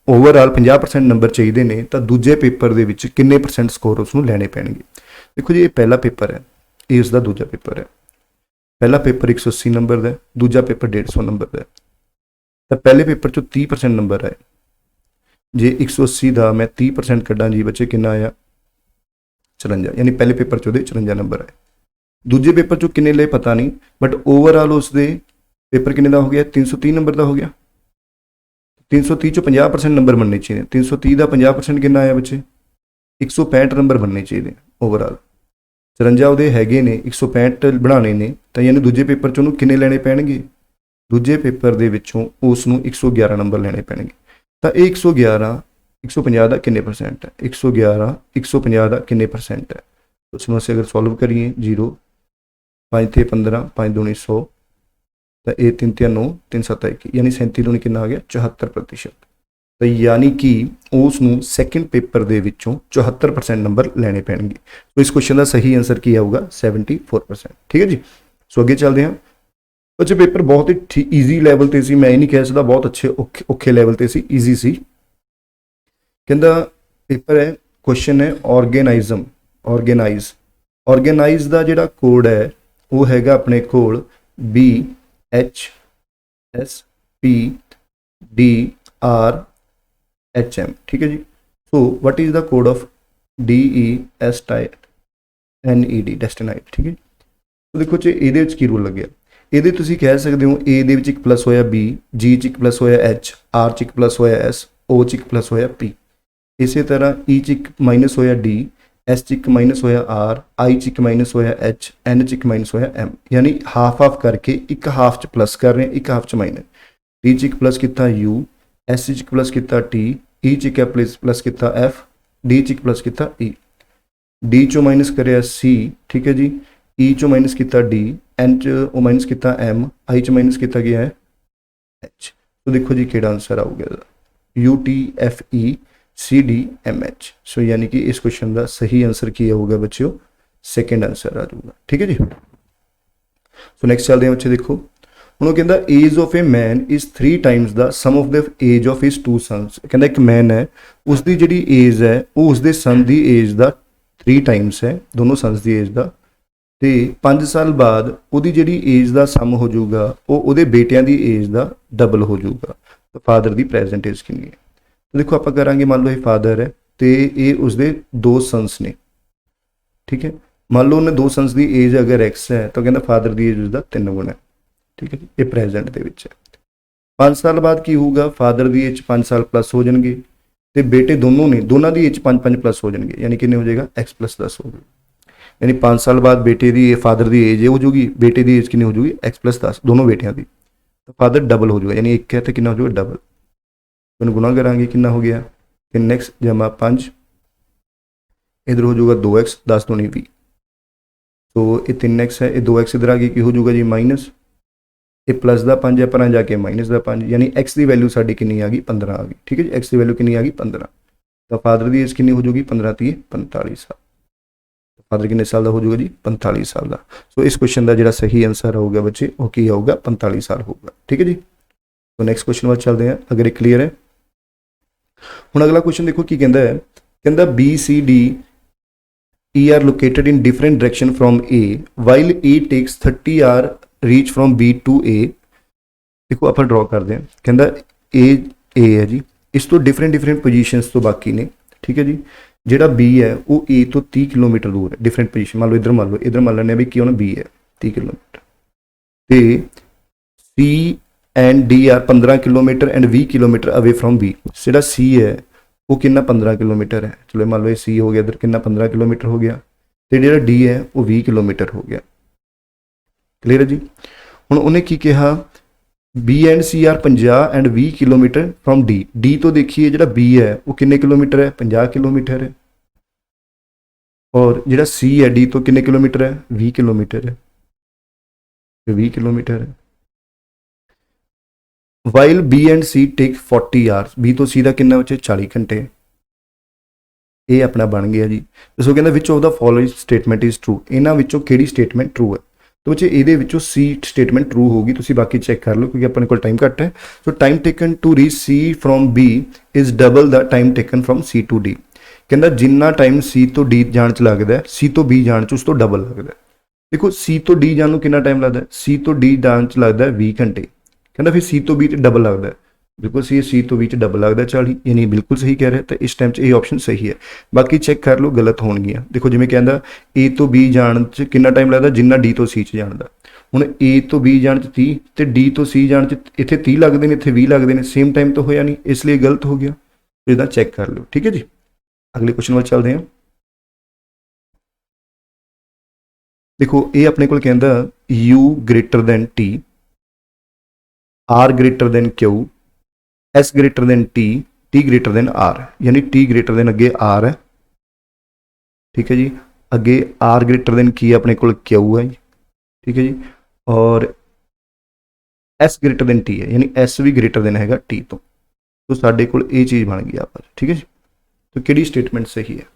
ओवरऑल 50% नंबर चाहिए ने तो दूजे पेपर दे विच किन्ने परसेंट स्कोर उसनों लैने पैणगे। देखो जी, ये पहला पेपर है, ये उसका दूजा पेपर है। पहला पेपर 180 नंबर का, दूजा पेपर 150 नंबर का। तो पहले पेपर चो 30% नंबर आए, जे 180 का मैं 30% कड्डा जी बच्चे कितना आया, 54, यानी पहले पेपर चो 54 नंबर आए। दूजे पेपर चो किन्ने ले पता नहीं, बट ओवरऑल उसके पेपर किन्ने का हो गया, 330 नंबर का हो गया। 330 चो 50% नंबर बनने चाहिए, 330 का 50% कितना आया बच्चे, 165 नंबर बनने चाहिए ओवरऑल। 54 ਉਹਦੇ ਹੈਗੇ ਨੇ, 165 ਬਣਾਉਣੇ ਨੇ, ਤਾਂ ਯਾਨੀ ਦੂਜੇ ਪੇਪਰ 'ਚ ਉਹਨੂੰ ਕਿੰਨੇ ਲੈਣੇ ਪੈਣਗੇ, ਦੂਜੇ ਪੇਪਰ ਦੇ ਵਿੱਚੋਂ ਉਸ ਨੂੰ 111 ਨੰਬਰ ਲੈਣੇ ਪੈਣਗੇ। ਤਾਂ ਇਹ 111 150 ਦਾ ਕਿੰਨੇ ਪਰਸੈਂਟ ਹੈ, 111 150 ਦਾ ਕਿੰਨੇ ਪਰਸੈਂਟ ਹੈ। ਉਸ ਨੂੰ ਅਸੀਂ ਅਗਰ ਸੋਲਵ ਕਰੀਏ, 0 5 ਤੇ 15 5 दूनी 100, तो ये 3 3 9 3 7 21, यानी 37 दूनी कितना आ गया, 74%। तो यानी कि उस सैकेंड पेपर के विचों 74% नंबर लेने पैणगे। तो इस क्वेश्चन का सही आंसर की आऊगा, 74%। ठीक है जी। सो अगे चलते हैं। बच्चे पेपर बहुत ही ईजी लैवल पर सी, मैं ये नहीं कह सकता बहुत अच्छे औखे लैवल पर सी, ईजी सी। कहता पेपर है, क्वेश्चन है ऑर्गेनाइजम, ऑर्गेनाइज का जिहड़ा कोड है वो हैगा अपने कोल BHSPDRHM। ठीक है जी। So what is the code of DESTNED, destined. ठीक है। तो देखो जी, ये की रूल लगे, ये तुम कह सकते हो ए दे विच एक प्लस होया B, G च एक प्लस होया H, R च एक प्लस होया S, O च एक प्लस होया P। इस तरह E च एक माइनस होया D, एस च एक माइनस होया आर, आई च एक माइनस होया एच, एन च एक माइनस होया एम, यानी हाफ हाफ करके एक हाफ च प्लस कर रहे हैं, एक हाफ च माइनस। टी च एक प्लस किया यू, एस च एक प्लस किया टी, ई च एक प्लस किया एफ, डी च एक प्लस किया ई, डी चो माइनस करे सी। ठीक है जी। ई चो माइनस किया डी, एन चो माइनस किया एम, आई च माइनस किया गया है एच। तो देखो जी केड़ा आंसर आऊगा, UTFE CDMH। सो यानी कि इस क्वेश्चन का सही आंसर किया होगा बच्चों, सेकेंड आंसर आ जाऊगा। ठीक है जी। सो नेक्स्ट चलते हैं बच्चे। देखो उन्होंने कहता age of a man is 3 times the sum of the age of his 2 sons. कहता एक मैन है, उसकी जी एज है वो उसके सन की एज का 3 टाइम्स है, दोनों सन्स की एज का। तो 5 साल बाद वो जी एज का सम हो जाऊगा, वो बेटियां की एज का डबल हो जाऊगा। तो फादर की प्रेजेंट एज कितनी है। तो देखो आप करांगे, मान लो ये फादर है तो ये उसके 2 सन्स ने। ठीक है। मान लो उन्हें 2 सन्स की एज अगर एक्स है तो कहता फादर की एज उसका 3 गुना है। ठीक है जी। ये प्रेजेंट के विच है। 5 ਸਾਲ ਬਾਅਦ ਕੀ ਹੋਊਗਾ, ਫਾਦਰ ਦੀ ਏਜ 5 ਸਾਲ ਪਲੱਸ ਹੋ ਜਾਣਗੇ ਤੇ ਬੇਟੇ ਦੋਨਾਂ ਦੀ ਏਜ 5 ਪਲੱਸ ਹੋ ਜਾਣਗੇ, ਯਾਨੀ ਕਿੰਨੇ ਹੋ ਜਾਏਗਾ x + 10 ਹੋ ਜਾਊਗਾ। यानी 5 साल बाद बेटे की फादर की एज हो जाएगी, बेटे की एज कितनी हो जाएगी x + 10 दोनों बेटियां की, तो फादर डबल हो जाएगा, यानी एक है तो कितना हो जाएगा डबल, तो गुणा करांगे कितना हो गया 3x = 5, इधर हो जाएगा 2x 10 दूनी 20, तो ये 3x है, ये 2x इधर आ गई की हो जाएगा जी माइनस, ये प्लस का 5 है पर जाके माइनस का 5, यानी x की वैल्यू साड़ी कितनी आ गई 15 आ गई। ठीक है जी, x की वैल्यू कितनी आ गई 15, तो फादर की एज कितनी हो जाएगी 15 × 45 साल, फादर कितने साल का हो जाएगा जी 45 साल का। सो इस क्वेश्चन का जो सही आंसर होगा बच्चे वो की होगा 45 साल होगा। ठीक है जी, तो नैक्सट क्वेश्चन वाल चलते हैं, अगर एक क्लीयर है। हुण अगला क्वेश्चन देखो की कहता है, कहता BCD E are located in different direction from A while A takes 30 hour reach from B to A। देखो आप ड्रॉ करते हैं, कहता A है जी, इस तो डिफरेंट पोजीशंस तो बाकी ने। ठीक है जी, ਜਿਹੜਾ B है वो A तो 30 किलोमीटर दूर है, डिफरेंट पोजीशन मान लो इधर मान लेने भी कि होना B है 30 किलोमीटर, तो C and D are 15 kilometre and 20 kilometre away from B। ਜਿਹੜਾ C है वो कितना 15 किलोमीटर है, चलो मान लो ये C हो गया, इधर कितना 15 किलोमीटर हो गया, तो ਜਿਹੜਾ D है वो 20 किलोमीटर हो गया। क्लीयर है जी, हुण उन्हें की कहा B and C are 50 and 20 kilometre from D तो देखिए जो B है वो कितने किलोमीटर है 50 किलोमीटर है, और जो C है D तो कितने किलोमीटर है 20 किलोमीटर है, 20 किलोमीटर है। While B and C take 40 hours, B तो C का कितना बचे 40 घंटे, ये अपना बन गया जी। दसो कहना विच of the following statement is true, इन्हां विचों किहड़ी स्टेटमेंट ट्रू है, तो बच्चे ये C स्टेटमेंट ट्रू होगी, तुसीं बाकी चेक कर लो क्योंकि अपने को टाइम घट है। So time taken to reach C from B is double the time taken from C to D। कहता जिन्ना टाइम C तो D जाण च लगता है C तो B जाण च उस तो डबल लगता है। देखो C तो D जाण नूं कितना टाइम लगता है, C तो D जाण च लगता है 20 घंटे, कहता फिर C तो B च डबल लगता है, बिल्कुल सही है, C तो B च डबल लगता है 40, यानी बिल्कुल सही कह रहे हैं, तो इस टाइम ये ऑप्शन सही है। बाकी चेक कर लो गलत होणगियां, देखो जिवें कहता A तो B जाण च कितना टाइम लगता जिन्ना D तो C च जाणदा, हुण A तो B जाण च 30 ते D तो C जाण च इत्थे 30 लगदे ने, इत्थे 20 लगदे ने, सेम टाइम तो होया नहीं, इसलिए गलत हो गया, इहदा चेक कर लो। ठीक है जी, अगले क्वेश्चन वाल चलते हैं। देखो ये अपने को कहता U > T, R > Q, S > T, T > R, यानी T > अगे R है। ठीक है जी, अगे R > की अपने को Q है। ठीक है जी, और S > T है, यानी S भी ग्रेटर है T तो साढ़े को ये चीज़ बन गई आप। ठीक है जी, तो किहड़ी स्टेटमेंट सही है।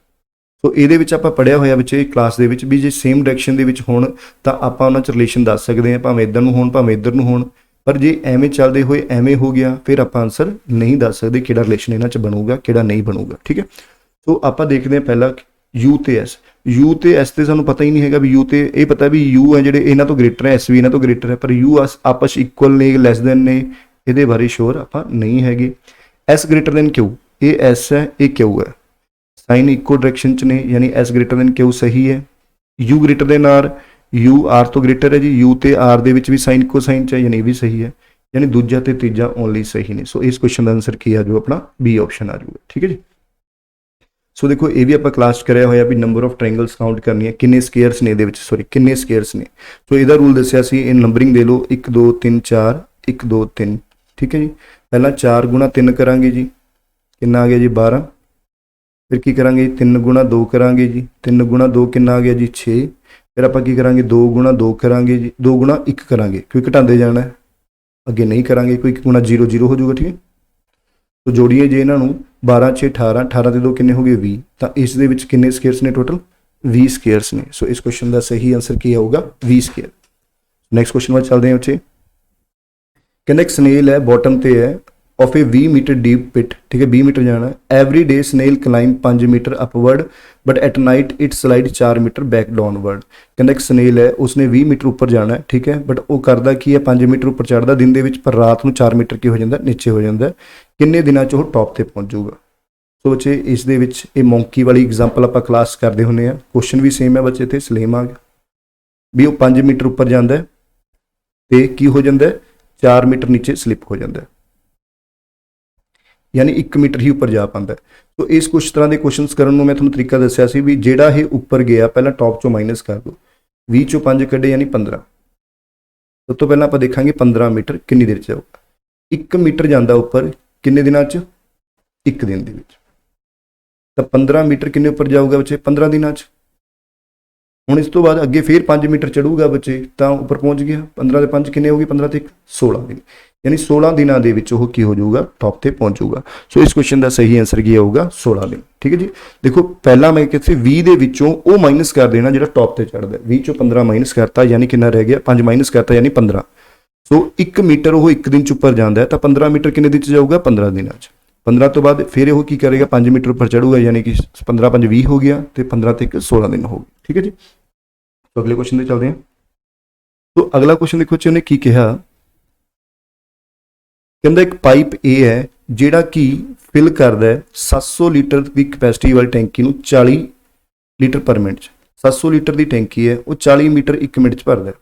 सो ये आप पढ़िया होया बच्चे क्लास के भी जे सेम डायरैक्शन के होण तो आप उन्हां च रिलेशन दस सकते हैं, भावें इधर नूं होण भावें इधर नूं होण, पर जे एवें चलते हुए एवें हो गया फिर आप आंसर नहीं दस सकते किहड़ा रिलेशन इन्हां च बनूगा किहड़ा नहीं बनूगा। ठीक है, तो आप देखते हैं पहला U ते S, U ते S ते सानूं पता ही नहीं है भी U ते ये पता भी U है जिहड़े इन्हां तो ग्रेटर है, S भी इन्हां तो ग्रेटर है, पर U आपस इक्वल ने लैस दैन ने, ये बारे श्योर आप नहीं है। S > Q, ये S है ये Q है, साइन इक्को डायरैक्शन च ने, यानी S > Q सही है। U > R, U R तो ग्रेटर है जी, U ते R दे विच भी साइन इक्को साइन च है, यानी भी सही है, यानी दूजा ते तीजा ओनली सही ने। सो इस क्वेश्चन का आंसर की आ जो अपना B ऑप्शन आ जाऊगा। ठीक है जी, सो देखो ये भी आप क्लास कराया होया भी नंबर ऑफ ट्रायंगल्स काउंट करनी है, किन्ने स्केयर्स ने, सॉरी किन्ने स्केयर्स ने। सो इसका रूल दसिया सी, इन नंबरिंग दे लो 1 2 3 4 1 2 3। ठीक है जी, पहला 4 × 3 करांगे जी, कितना आ गया जी 12, फिर की करांगे 3 × 2 करांगे जी, 3 × 2 कितना आ गया जी 6, फिर आप की करांगे 2 × 2 करांगे जी, 2 × 1 करांगे क्योंकि घटाते जाना है, अगे नहीं करांगे कोई 1 × 0 0 हो जाऊगा। ठीक है, तो जोड़िए जे इन्हों 12 6 18, 18 ते 2 किन्ने हो गए 20, तो इस दे विच किन्ने स्केयर्स ने टोटल 20 स्केयर्स ने। सो इस क्वेश्चन का सही आंसर की होगा 20 स्केयर। नैक्सट क्वेश्चन वाल चलते हैं बच्चे, कहते एक स्नेल है बॉटम ते है of a 20 metre deep pit. ठीक है, 20 मीटर जाना है, every day snail climb 5 metre upward but at night it slide 4 metre back downward. कहते एक स्नेल है उसने 20 मीटर उपर जाना है, ठीक है, बट वो करता की है 5 मीटर उपर चढ़ता दिन के, पर रात को 4 मीटर की हो जाता नीचे हो जाता, किन्ने दिनों च वो टॉप पर पहुँच जाऊगा। सो बच्चे इस दे विच ये मोंकी वाली एग्जाम्पल आप क्लास करते होंगे, क्वेश्चन भी सेम है बच्चे तो सलेम आ गया भी वो 5 मीटर उपर जाता है तो की हो जाता है 4 मीटर नीचे स्लिप हो जाता है। यानी 1 मीटर ही उपर जा पाता है। तो इस कुछ तरह के क्वेश्चनस करने ਨੂੰ मैं ਤੁਹਾਨੂੰ तरीका दस्या सी भी ਜਿਹੜਾ ਇਹ ਉੱਪਰ ਗਿਆ ਪਹਿਲਾਂ टॉप चों माइनस कर दो, 20 चों 5 ਕੱਢੇ यानी 15। सब तो पहला ਆਪਾਂ ਦੇਖਾਂਗੇ 15 मीटर कितनी देर च जाऊगा। 1 मीटर ਜਾਂਦਾ ਉੱਪਰ किन्ने ਦਿਨਾਂ ਚ, 1 दिन ਦੇ ਵਿੱਚ। ਤਾਂ 15 मीटर किन्ने ਉੱਪਰ ਜਾਊਗਾ ਬੱਚੇ, 15 ਦਿਨਾਂ ਚ। ਹੁਣ ਇਸ ਤੋਂ ਬਾਅਦ ਅੱਗੇ ਫਿਰ 5 मीटर ਚੜੂਗਾ ਬੱਚੇ ਤਾਂ ਉੱਪਰ ਪਹੁੰਚ ਗਿਆ। 15 ਦੇ 5 ਕਿੰਨੇ ਹੋ ਗਏ, 15 ਤੇ 1 16 ਦਿਨ, यानी 16 ਦਿਨਾਂ ਦੇ ਵਿੱਚ ਉਹ ਕੀ ਹੋ ਜਾਊਗਾ, टॉप ਤੇ ਪਹੁੰਚੂਗਾ। ਸੋ ਇਸ ਕੁਐਸਚਨ ਦਾ ਸਹੀ ਆਨਸਰ ਕੀ ਆਊਗਾ, 16 ਦਿਨ। ਠੀਕ ਹੈ ਜੀ। ਦੇਖੋ ਪਹਿਲਾਂ ਮੈਂ ਕਿਹਾ ਸੀ 20 ਦੇ ਵਿੱਚੋਂ ਉਹ ਮਾਈਨਸ ਕਰ ਦੇਣਾ ਜਿਹੜਾ टॉप ਤੇ ਚੜਦਾ। 20 ਚੋਂ 15 ਮਾਈਨਸ ਕਰਤਾ यानी ਕਿੰਨਾ ਰਹਿ ਗਿਆ, 5 ਮਾਈਨਸ ਕਰਤਾ यानी 15। ਸੋ 1 ਮੀਟਰ ਉਹ 1 ਦਿਨ ਚ ਉੱਪਰ ਜਾਂਦਾ ਹੈ ਤਾਂ 15 ਮੀਟਰ ਕਿੰਨੇ ਦਿਨ ਚ ਜਾਊਗਾ, 15 ਦਿਨਾਂ ਚ। 15 ਤੋਂ ਬਾਅਦ ਫਿਰ ਉਹ ਕੀ ਕਰੇਗਾ, 5 ਮੀਟਰ ਉੱਪਰ ਚੜੂਗਾ यानी कि 15 5 20 ਹੋ ਗਿਆ ਤੇ 15 ਤੇ 1 16 ਦਿਨ ਹੋ ਗਏ। ਠੀਕ ਹੈ ਜੀ। तो अगले क्वेश्चन पे चलते हैं। तो अगला क्वेश्चन देखो उन्हें की कहा, कहता एक पाइप ए है जिहड़ा कि फिल करदा है 700 लीटर की कैपेसिटी वाली टैंकी नूं 40 लीटर पर मिनट। 700 लीटर की टैंकी है वो 40 मीटर 1 मिनट च भरदा है।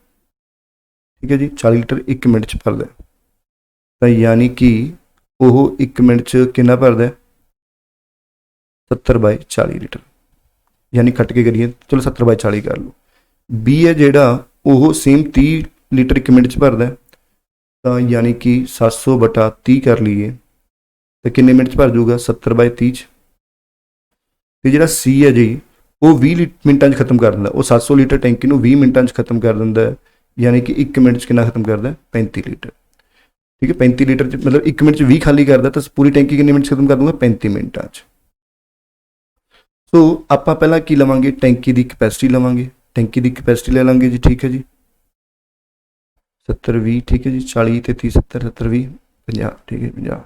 ठीक है जी, 40 लीटर 1 मिनट च भरदा है। तो यानी कि वो 1 मिनट च कितना भरदा है, 70/40 लीटर। यानी कट के करिए, चलो 70/40 कर लो। बी है जोड़ा वो सेम 30 लीटर 1 मिनट च भरदा है। तो यानी कि 700/30 कर लीए तो किन्ने मिनट च भर जाऊगा, 70/30। तो जोड़ा सी है जी वो 20 मिनटां च खत्म कर दिंदा। वो 700 लीटर टैंकी नूं 20 मिनटां च खत्म कर दिंदा है। यानी कि 1 मिनट च कितना खत्म करदा है, 35 लीटर। ठीक है, 35 लीटर च मतलब 1 मिनट च 20 खाली करदा तो पूरी टैंकी किन्ने मिनट च खत्म कर दूंगा, 35 मिनटां च। सो आपां पहलां की लवांगे, टैंकी की कैपेसिटी लवांगे। टैंकी की कैपेसिटी ले लेंगे जी। ठीक है जी, 70 20। ठीक है जी, 40 ते 30 70 70 20 50। ठीक है 50।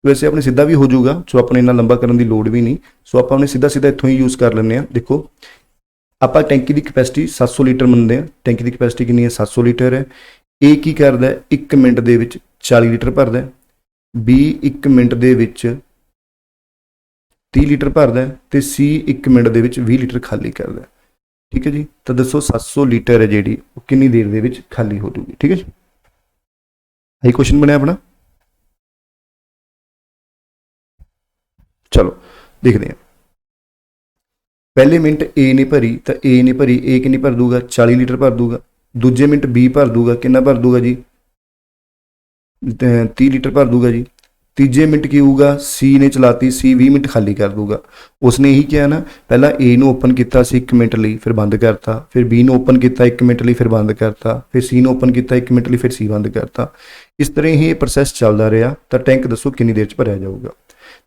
वैसे अपने सीधा भी हो जाऊगा, सो अपने इन्ना लंबा करने की लोड़ भी नहीं। सो आप सीधा सीधा इत्थों ही यूज़ कर लें। देखो आप टैंकी की कैपेसिटी 700 लीटर मनते हैं। टैंकी की कैपेसिटी कितनी है, 700 लीटर है। ए की करदा है 1 मिनट दे विच 40 लीटर भरदा है। बी 1 मिनट दे विच 30 लीटर भरदा है तो सी 1 मिनट दे विच 20 लीटर खाली करदा है। ठीक है जी। तो दसो 700 लीटर है जी कितनी देर दे विच खाली हो जूगी। ठीक है जी, यही क्वेश्चन बनया अपना। चलो देखते हैं। पहले मिनट ए ने भरी तो ए ने भरी, ए कितनी भर दूगा, 40 लीटर भर दूगा। दूजे मिनट बी भर दूगा, कितना भर दूगा जी, 30 लीटर भर दूगा जी। तीजे मिनट की होगा, सी ने चलाती, सी 20 मिनट खाली कर दूगा। उसने यही किया ना, पहला ए नू ओपन किया 1 मिनट लिए फिर बंद करता, फिर बी नू ओपन किया 1 मिनट लिए फिर बंद करता, फिर सी नू ओपन किया 1 मिनट लिए फिर सी बंद करता। इस तरह ही प्रोसैस चलता रहा। तो टैंक दसो कितनी देर च भरया जाऊगा।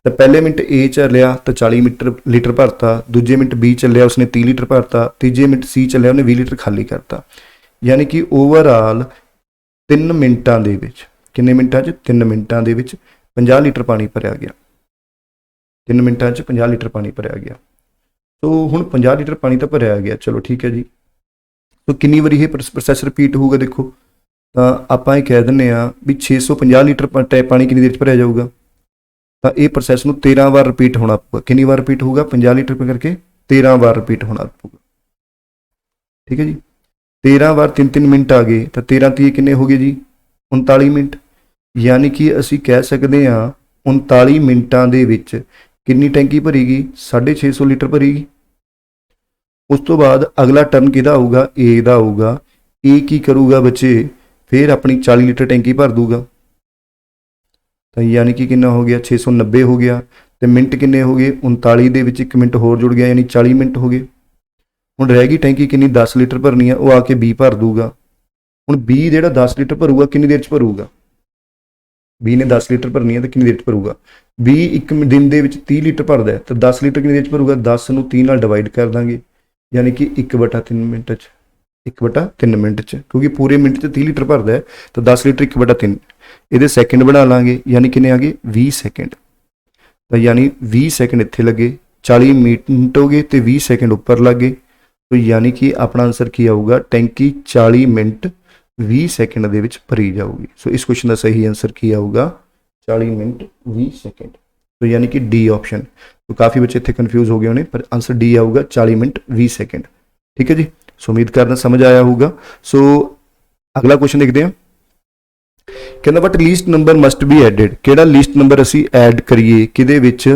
तो पहले मिनट ए चलिया तो 40 लीटर भरता। दूजे मिनट बी चलिया उसने 30 लीटर भरता। तीजे मिनट सी चलिया उन्हें 20 लीटर खाली करता। यानी कि ओवरऑल 3 मिनटां दे विच, किन्ने मिनटां च, 3 मिनटां दे विच 50 लीटर पानी भरया गया। 3 मिनटां च 50 लीटर पानी भरया गया। तो हुण 50 लीटर पानी तो भरया गया, चलो ठीक है जी। तो कितनी बारी ये प्रोसैस रिपीट होगा, देखो तो आपां कह दिंदे आ भी 650 लीटर पानी कितनी देर च भरया जाऊगा। तो ये प्रोसैस नूं 13 बार रिपीट होना पਊਗਾ। कितनी बार रिपीट होगा, 50 लीटर करके 13 बार रिपीट होना पਊਗਾ। ठीक है जी, 13 बार 3-3 मिनट आ गए तो 13 तीह कितने हो गए जी, 39 मिनट। यानी कि असी कह सकते हैं 39 मिनटां दे विच कितनी टैंकी भरेगी, 650 लीटर भरेगी। उस तो बाद अगला टर्न किहदा आऊगा, ए दा आऊगा। ए की करूगा बच्चे, फिर अपनी 40 लीटर टैंकी भर दूगा। तो यानी कि कितना हो गया, 690 हो गया। तो मिनट किन्ने हो गए, 39 दे विच 1 मिनट होर जुड़ गया, यानी 40 मिनट हो गए। हुण रह गई टैंकी कितनी, 10 लीटर भरनी है, वो आके बी भर दूगा। हुण बी जिहड़ा 10 लीटर भरूगा कितनी देर च भरूगा, बी ने 10 लीटर भरनी है तो कितनी देर च भरूगा। बी 1 दिन दे विच 30 लीटर भरदा है तो 10 लीटर कितनी देर च भरूगा, 10 नूं 3 नाल डिवाइड कर देंगे। यानी कि 1/3 मिनट च, 1/3 मिनट च, क्योंकि पूरे मिनट च 30 लीटर भरदा है तो 10 लीटर 1/3। ये सैकेंड बना लाँगे, यानी कितने आ गए 20 सैकेंड। तो यानी 20 सैकेंड इत्थे लगे, 40 मिनट हो गए तो 20 सैकेंड उपर लग गए। तो यानी कि अपना आंसर की आऊगा, टैंकी 40 मिनट 20 सैकेंड दे विच भरी जाऊगी। सो इस क्वेश्चन का सही आंसर की आऊगा, 40 मिनट 20 सैकेंड। तो यानी कि डी ऑप्शन। तो काफ़ी बच्चे इतने कन्फ्यूज हो गए होने, पर आंसर डी आऊगा, 40 मिनट 20 सैकेंड। ठीक है जी, सो उम्मीद करना समझ आया होगा। सो अगला क्वेश्चन देखते हैं। ਕਹਿੰਦਾ but least number must B added, ਕਿਹੜਾ ਲੀਸਟ ਨੰਬਰ ਅਸੀਂ ਐਡ ਕਰੀਏ ਕਿਹਦੇ ਵਿੱਚ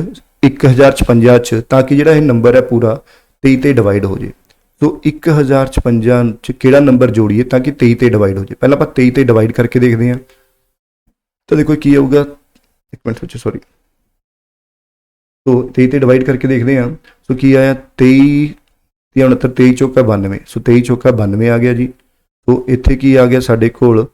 1056 ਚ, ਤਾਂ ਕਿ ਜਿਹੜਾ ਇਹ ਨੰਬਰ ਹੈ ਪੂਰਾ 23 ਤੇ ਡਿਵਾਈਡ ਹੋ ਜੇ। ਸੋ 1056 ਚ ਕਿਹੜਾ ਨੰਬਰ ਜੋੜੀਏ ਤਾਂ ਕਿ 23 ਤੇ ਡਿਵਾਈਡ ਹੋ ਜੇ। ਪਹਿਲਾਂ ਆਪਾਂ 23 ਤੇ ਡਿਵਾਈਡ ਕਰਕੇ ਦੇਖਦੇ ਹਾਂ। ਤਾਂ ਦੇਖੋ ਕੀ ਆਊਗਾ, ਇੱਕ ਮਿੰਟ ਵਿੱਚ ਸੌਰੀ, ਸੋ 23 ਤੇ ਡਿਵਾਈਡ ਕਰਕੇ ਦੇਖਦੇ ਹਾਂ। ਸੋ ਕੀ ਆਇਆ 23 69, 23 ਚੌਕਾ 92, ਸੋ 23 ਚੌਕਾ 92 ਆ ਗਿਆ ਜੀ। ਸੋ ਇੱਥੇ ਕੀ ਆ ਗਿਆ ਸਾਡੇ ਕੋਲ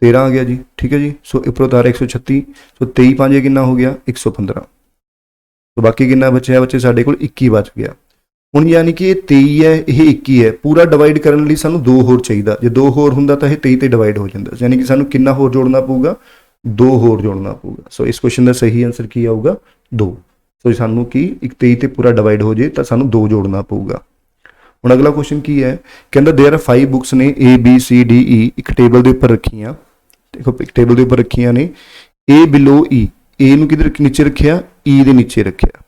13 ਆ ਗਿਆ ਜੀ, ਠੀਕ ਹੈ ਜੀ। ਸੋ ਉੱਪਰੋਂ ਤਾਰਾ 136, ਸੋ 23 5 ਕਿੰਨਾ ਹੋ ਗਿਆ 115। ਸੋ ਬਾਕੀ ਕਿੰਨਾ ਬਚਿਆ, ਬੱਚੇ ਸਾਡੇ ਕੋਲ 21 ਬਚ ਗਿਆ। ਹੁਣ ਯਾਨੀ ਕਿ ਇਹ 23 ਹੈ, ਇਹ 21 ਹੈ, ਪੂਰਾ ਡਿਵਾਈਡ ਕਰਨ ਲਈ ਸਾਨੂੰ 2 ਹੋਰ ਚਾਹੀਦਾ। ਜੇ 2 ਹੋਰ ਹੁੰਦਾ ਤਾਂ ਇਹ 23 ਤੇ ਡਿਵਾਈਡ ਹੋ ਜਾਂਦਾ, ਯਾਨੀ ਕਿ ਸਾਨੂੰ ਕਿੰਨਾ ਹੋਰ ਜੋੜਨਾ ਪਊਗਾ, 2 ਹੋਰ ਜੋੜਨਾ ਪਊਗਾ। ਸੋ ਇਸ ਕੁਐਸਚਨ ਦਾ ਸਹੀ ਆਨਸਰ ਕੀ ਆਊਗਾ 2। ਸੋ ਸਾਨੂੰ ਕੀ 23 ਤੇ ਪੂਰਾ ਡਿਵਾਈਡ ਹੋ ਜੇ ਤਾਂ ਸਾਨੂੰ 2 ਜੋੜਨਾ ਪਊਗਾ। ਹੁਣ ਅਗਲਾ ਕੁਐਸਚਨ ਕੀ ਹੈ, ਕਹਿੰਦਾ देयर आर 5 ਬੁੱਕਸ ਨੇ A B C D E ਇੱਕ ਟੇਬਲ ਦੇ ਉੱਪਰ ਰੱਖੀਆਂ। ਦੇਖੋ ਇੱਕ ਟੇਬਲ ਦੇ ਉੱਪਰ ਰੱਖੀਆਂ ਨੇ, A ਬਿਲੋ E, A ਨੂੰ ਕਿਧਰ ਨੀਚੇ ਰੱਖਿਆ, E ਦੇ ਨੀਚੇ ਰੱਖਿਆ।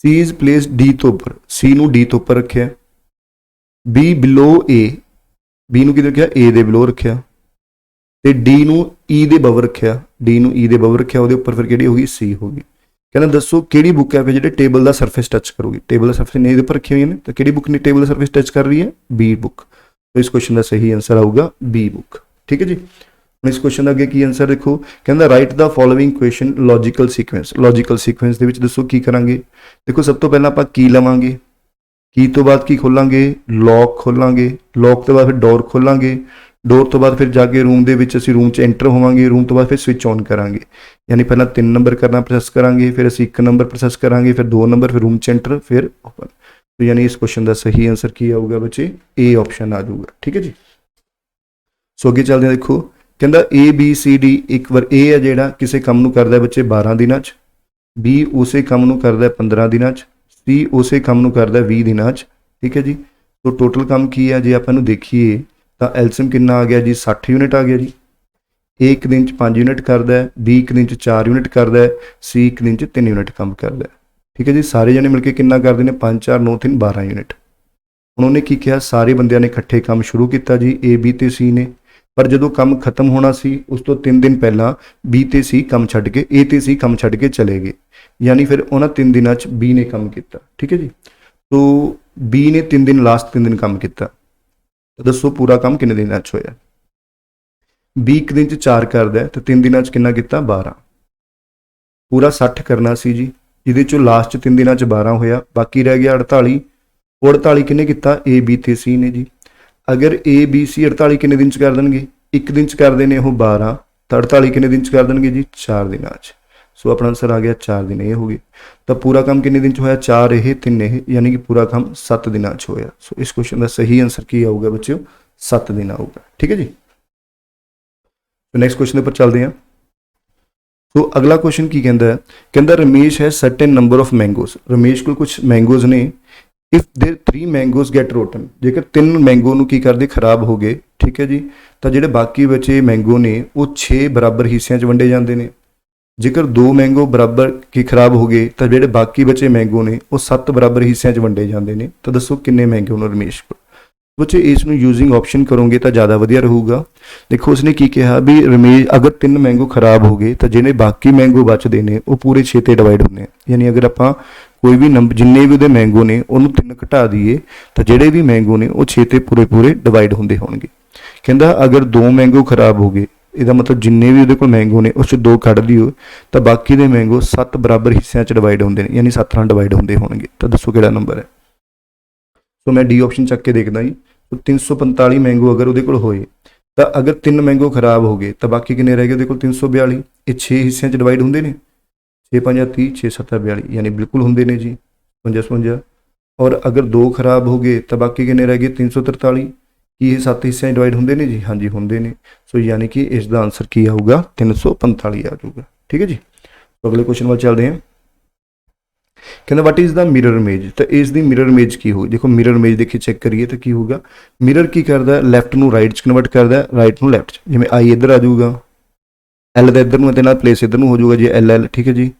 C is placed D ਤੋਂ ਉੱਪਰ, C ਨੂੰ D ਤੋਂ ਉੱਪਰ ਰੱਖਿਆ। B ਬਿਲੋ A, B ਨੂੰ ਕਿਧਰ ਰੱਖਿਆ, A ਦੇ ਬਿਲੋ ਰੱਖਿਆ। ਤੇ D ਨੂੰ E ਦੇ ਅਬਵ ਰੱਖਿਆ, D ਨੂੰ E ਦੇ ਅਬਵ ਰੱਖਿਆ। ਉਹਦੇ ਉੱਪਰ ਫਿਰ ਕਿਹੜੀ ਹੋ ਗਈ, C ਹੋ ਗਈ। ਕਹਿੰਦਾ ਦੱਸੋ ਕਿਹੜੀ ਬੁੱਕ ਹੈ ਫਿਰ ਜਿਹੜੇ ਟੇਬਲ ਦਾ ਸਰਫੇਸ ਟੱਚ ਕਰੂਗੀ। ਟੇਬਲ ਦਾ ਸਰਫੇਸ ਨੇ ਇਹਦੇ ਉੱਪਰ ਰੱਖੀ ਹੋਈਆਂ ਨੇ, ਤਾਂ ਕਿਹੜੀ ਬੁੱਕ ਨੇ ਟੇਬਲ ਦਾ ਸਰਫੇਸ ਟੱਚ ਕਰ ਰਹੀ ਹੈ, B ਬੁੱਕ। तो इस क्वेश्चन का सही आंसर आऊगा B बुक। ठीक है जी। ਹੁਣ ਇਸ ਕੁਐਸਚਨ ਦਾ ਅੱਗੇ ਕੀ ਆਨਸਰ ਦੇਖੋ, ਕਹਿੰਦਾ right the following question logical sequence. Logical sequence ਦੇ ਵਿੱਚ ਦੱਸੋ ਕੀ ਕਰਾਂਗੇ। ਦੇਖੋ ਸਭ ਤੋਂ ਪਹਿਲਾਂ ਆਪਾਂ ਕੀ ਲਵਾਂਗੇ, ਕੀ ਤੋਂ ਬਾਅਦ ਕੀ ਖੋਲਾਂਗੇ, ਲੌਕ ਖੋਲਾਂਗੇ, ਲੌਕ ਤੋਂ ਬਾਅਦ ਫਿਰ ਡੋਰ ਖੋਲਾਂਗੇ, ਡੋਰ ਤੋਂ ਬਾਅਦ ਫਿਰ ਜਾ ਕੇ ਰੂਮ ਦੇ ਵਿੱਚ ਅਸੀਂ ਰੂਮ 'ਚ ਐਂਟਰ ਹੋਵਾਂਗੇ, ਰੂਮ ਤੋਂ ਬਾਅਦ ਫਿਰ ਸਵਿਚ ਔਨ ਕਰਾਂਗੇ। ਯਾਨੀ ਪਹਿਲਾਂ 3 ਨੰਬਰ ਕਰਨਾ ਪ੍ਰੋਸੈਸ ਕਰਾਂਗੇ, ਫਿਰ ਅਸੀਂ 1 ਨੰਬਰ ਪ੍ਰੋਸੈਸ ਕਰਾਂਗੇ, ਫਿਰ 2 ਨੰਬਰ, ਫਿਰ ਰੂਮ 'ਚ ਐਂਟਰ, ਫਿਰ ਓਪਨ। तो यानी इस क्वेश्चन का सही आंसर की आऊगा बच्चे, ए ऑप्शन आ जाऊगा। ठीक है जी। सो अगे चलते हैं, देखो कहता A B C D, एक बार A है जेड़ा किसी काम नूं करदा बच्चे 12 दिनां च, B उसे काम नूं करदा 15 दिनां च, C उसे काम नूं करदा 20 दिनां च। ठीक है जी। तो टोटल काम की है जे आपां नूं देखीए तो एलसीएम कितना आ गया जी, 60 यूनिट आ गया जी। A एक दिन च 5 यूनिट करदा है, B एक दिन च 4 यूनिट करदा है, C एक दिन च 3 यूनिट काम करदा है। ठीक है जी। सारे जने मिलकर कितना करते हैं, 5 4 9 3 12 यूनिट। उन्होंने की किया, सारे बंदियां ने इकट्ठे काम शुरू किया जी, A B ते C ने। पर जो काम खत्म होना सी उस तो 3 दिन पहला B ते C काम छड्ड के A ते C काम छड्ड के चले गए। यानी फिर उन्होंने 3 दिनों च B ने काम किया। ठीक है जी। तो B ने 3 दिन, लास्ट 3 दिन काम किया। तो दसो पूरा काम कितने दिनों च होया। B एक दिन च 4 करदा है तो 3 दिनों च कितना किया, 12। पूरा 60 करना सी जी, ਜਿਹਦੇ ਚੋਂ ਲਾਸਟ 'ਚ 3 ਦਿਨਾਂ 'ਚ 12 ਹੋਇਆ, ਬਾਕੀ ਰਹਿ ਗਿਆ 48। ਉਹ 48 ਕਿੰਨੇ ਕੀਤਾ, A B ਤੇ C ਨੇ ਜੀ। ਅਗਰ A B C 48 ਕਿੰਨੇ ਦਿਨ 'ਚ ਕਰ ਦੇਣਗੇ, ਇੱਕ ਦਿਨ 'ਚ ਕਰਦੇ ਨੇ ਉਹ 12, ਤਾਂ 48 ਕਿੰਨੇ ਦਿਨ 'ਚ ਕਰ ਦੇਣਗੇ ਜੀ, 4 ਦਿਨਾਂ 'ਚ। ਸੋ ਆਪਣਾ ਆਨਸਰ ਆ ਗਿਆ 4 ਦਿਨ, ਇਹ ਹੋ ਗਏ। ਤਾਂ ਪੂਰਾ ਕੰਮ ਕਿੰਨੇ ਦਿਨ 'ਚ ਹੋਇਆ, 4 ਇਹ 3 ਇਹ, ਯਾਨੀ ਕਿ ਪੂਰਾ ਕੰਮ 7 ਦਿਨਾਂ 'ਚ ਹੋਇਆ। ਸੋ ਇਸ ਕੁਐਸਚਨ ਦਾ ਸਹੀ ਆਨਸਰ ਕੀ ਆਊਗਾ ਬੱਚਿਓ, 7 ਦਿਨ ਆਊਗਾ। ਠੀਕ ਹੈ ਜੀ। तो नैक्सट क्वेश्चन पर चलते हैं। तो अगला क्वेश्चन की कहता है, कहता रमेश है सर्टेन नंबर ऑफ मैंगोज। रमेश को कुछ मैंगोज ने, if there 3 mangoes get rotten, जेकर 3 मैंगो नूं की करदे खराब हो गए। ठीक है जी। तो जिहड़े बाकी बचे मैंगो ने वो 6 बराबर हिस्सों च वंडे जाते हैं। जेकर 2 मैंगो बराबर की खराब हो गए तो जिहड़े बाकी बचे मैंगो ने वो 7 बराबर हिस्सों च वंडे जाते हैं। तो दसो किन्ने मैंगो ने रमेश को। बच्चे इसनूं यूजिंग ऑप्शन करोगे तो ज़्यादा वधिया रहूगा। देखो उसने की कहा भी रमेश अगर 3 मैंगो खराब हो गए तो जिन्हें बाकी मैंगो बचते हैं वो पूरे 6 ते डिवाइड होंगे हैं। यानी अगर आप कोई भी नंबर जिन्ने भी वो मैंगो ने उन्होंने 3 घटा दिए तो जोड़े भी मैंगो ने वो 6 ते पूरे पूरे डिवाइड होंगे होंगे। कहता अगर 2 मैंगो खराब हो गए, इसका मतलब जिन्ने भी वो मैंगो ने उस 2 कढ़ दिओ तो बाकी के मैंगो 7 बराबर हिस्सों च डिवाइड होंगे, यानी 7 नाल डिवाइड होंगे होंगे। तो दसो किहड़ा नंबर है। तो मैं डी ऑप्शन चक के देखना जी। तो 345 मैंगो अगर वो कोल होए तो अगर 3 मैंगो खराब हो गए तो बाकी किन्ने रह गए वो 342। ये 6 हिस्सों च डिवाइड होंगे ने, 6 5 30, 6 7 42, यानी बिल्कुल होंगे ने जी 55 55। और अगर 2 खराब हो गए तो बाकी किन्ने रह गए 343। कि ये 7 हिस्सों च डिवाइड होंगे ने जी, हाँ जी होंगे ने। सो यानी कि इसका आंसर की आऊगा 345 आ जाऊगा। ठीक है जी। तो अगले क्वेश्चन वाल चलते हैं। कहना what is the mirror image. तो इस दी मिरर इमेज की होगी। देखो मिरर इमेज देखिए चेक करिए तो की होगा, मिरर की करता लैफ्ट नूं राइट च कन्वर्ट करता, राइट नूं लैफ्ट च। जिवें आई इधर आ जाऊगा, एल का इधर नूं ते नाल प्लेस इधर नूं हो जाऊगा जी, एल एल। ठीक है जी।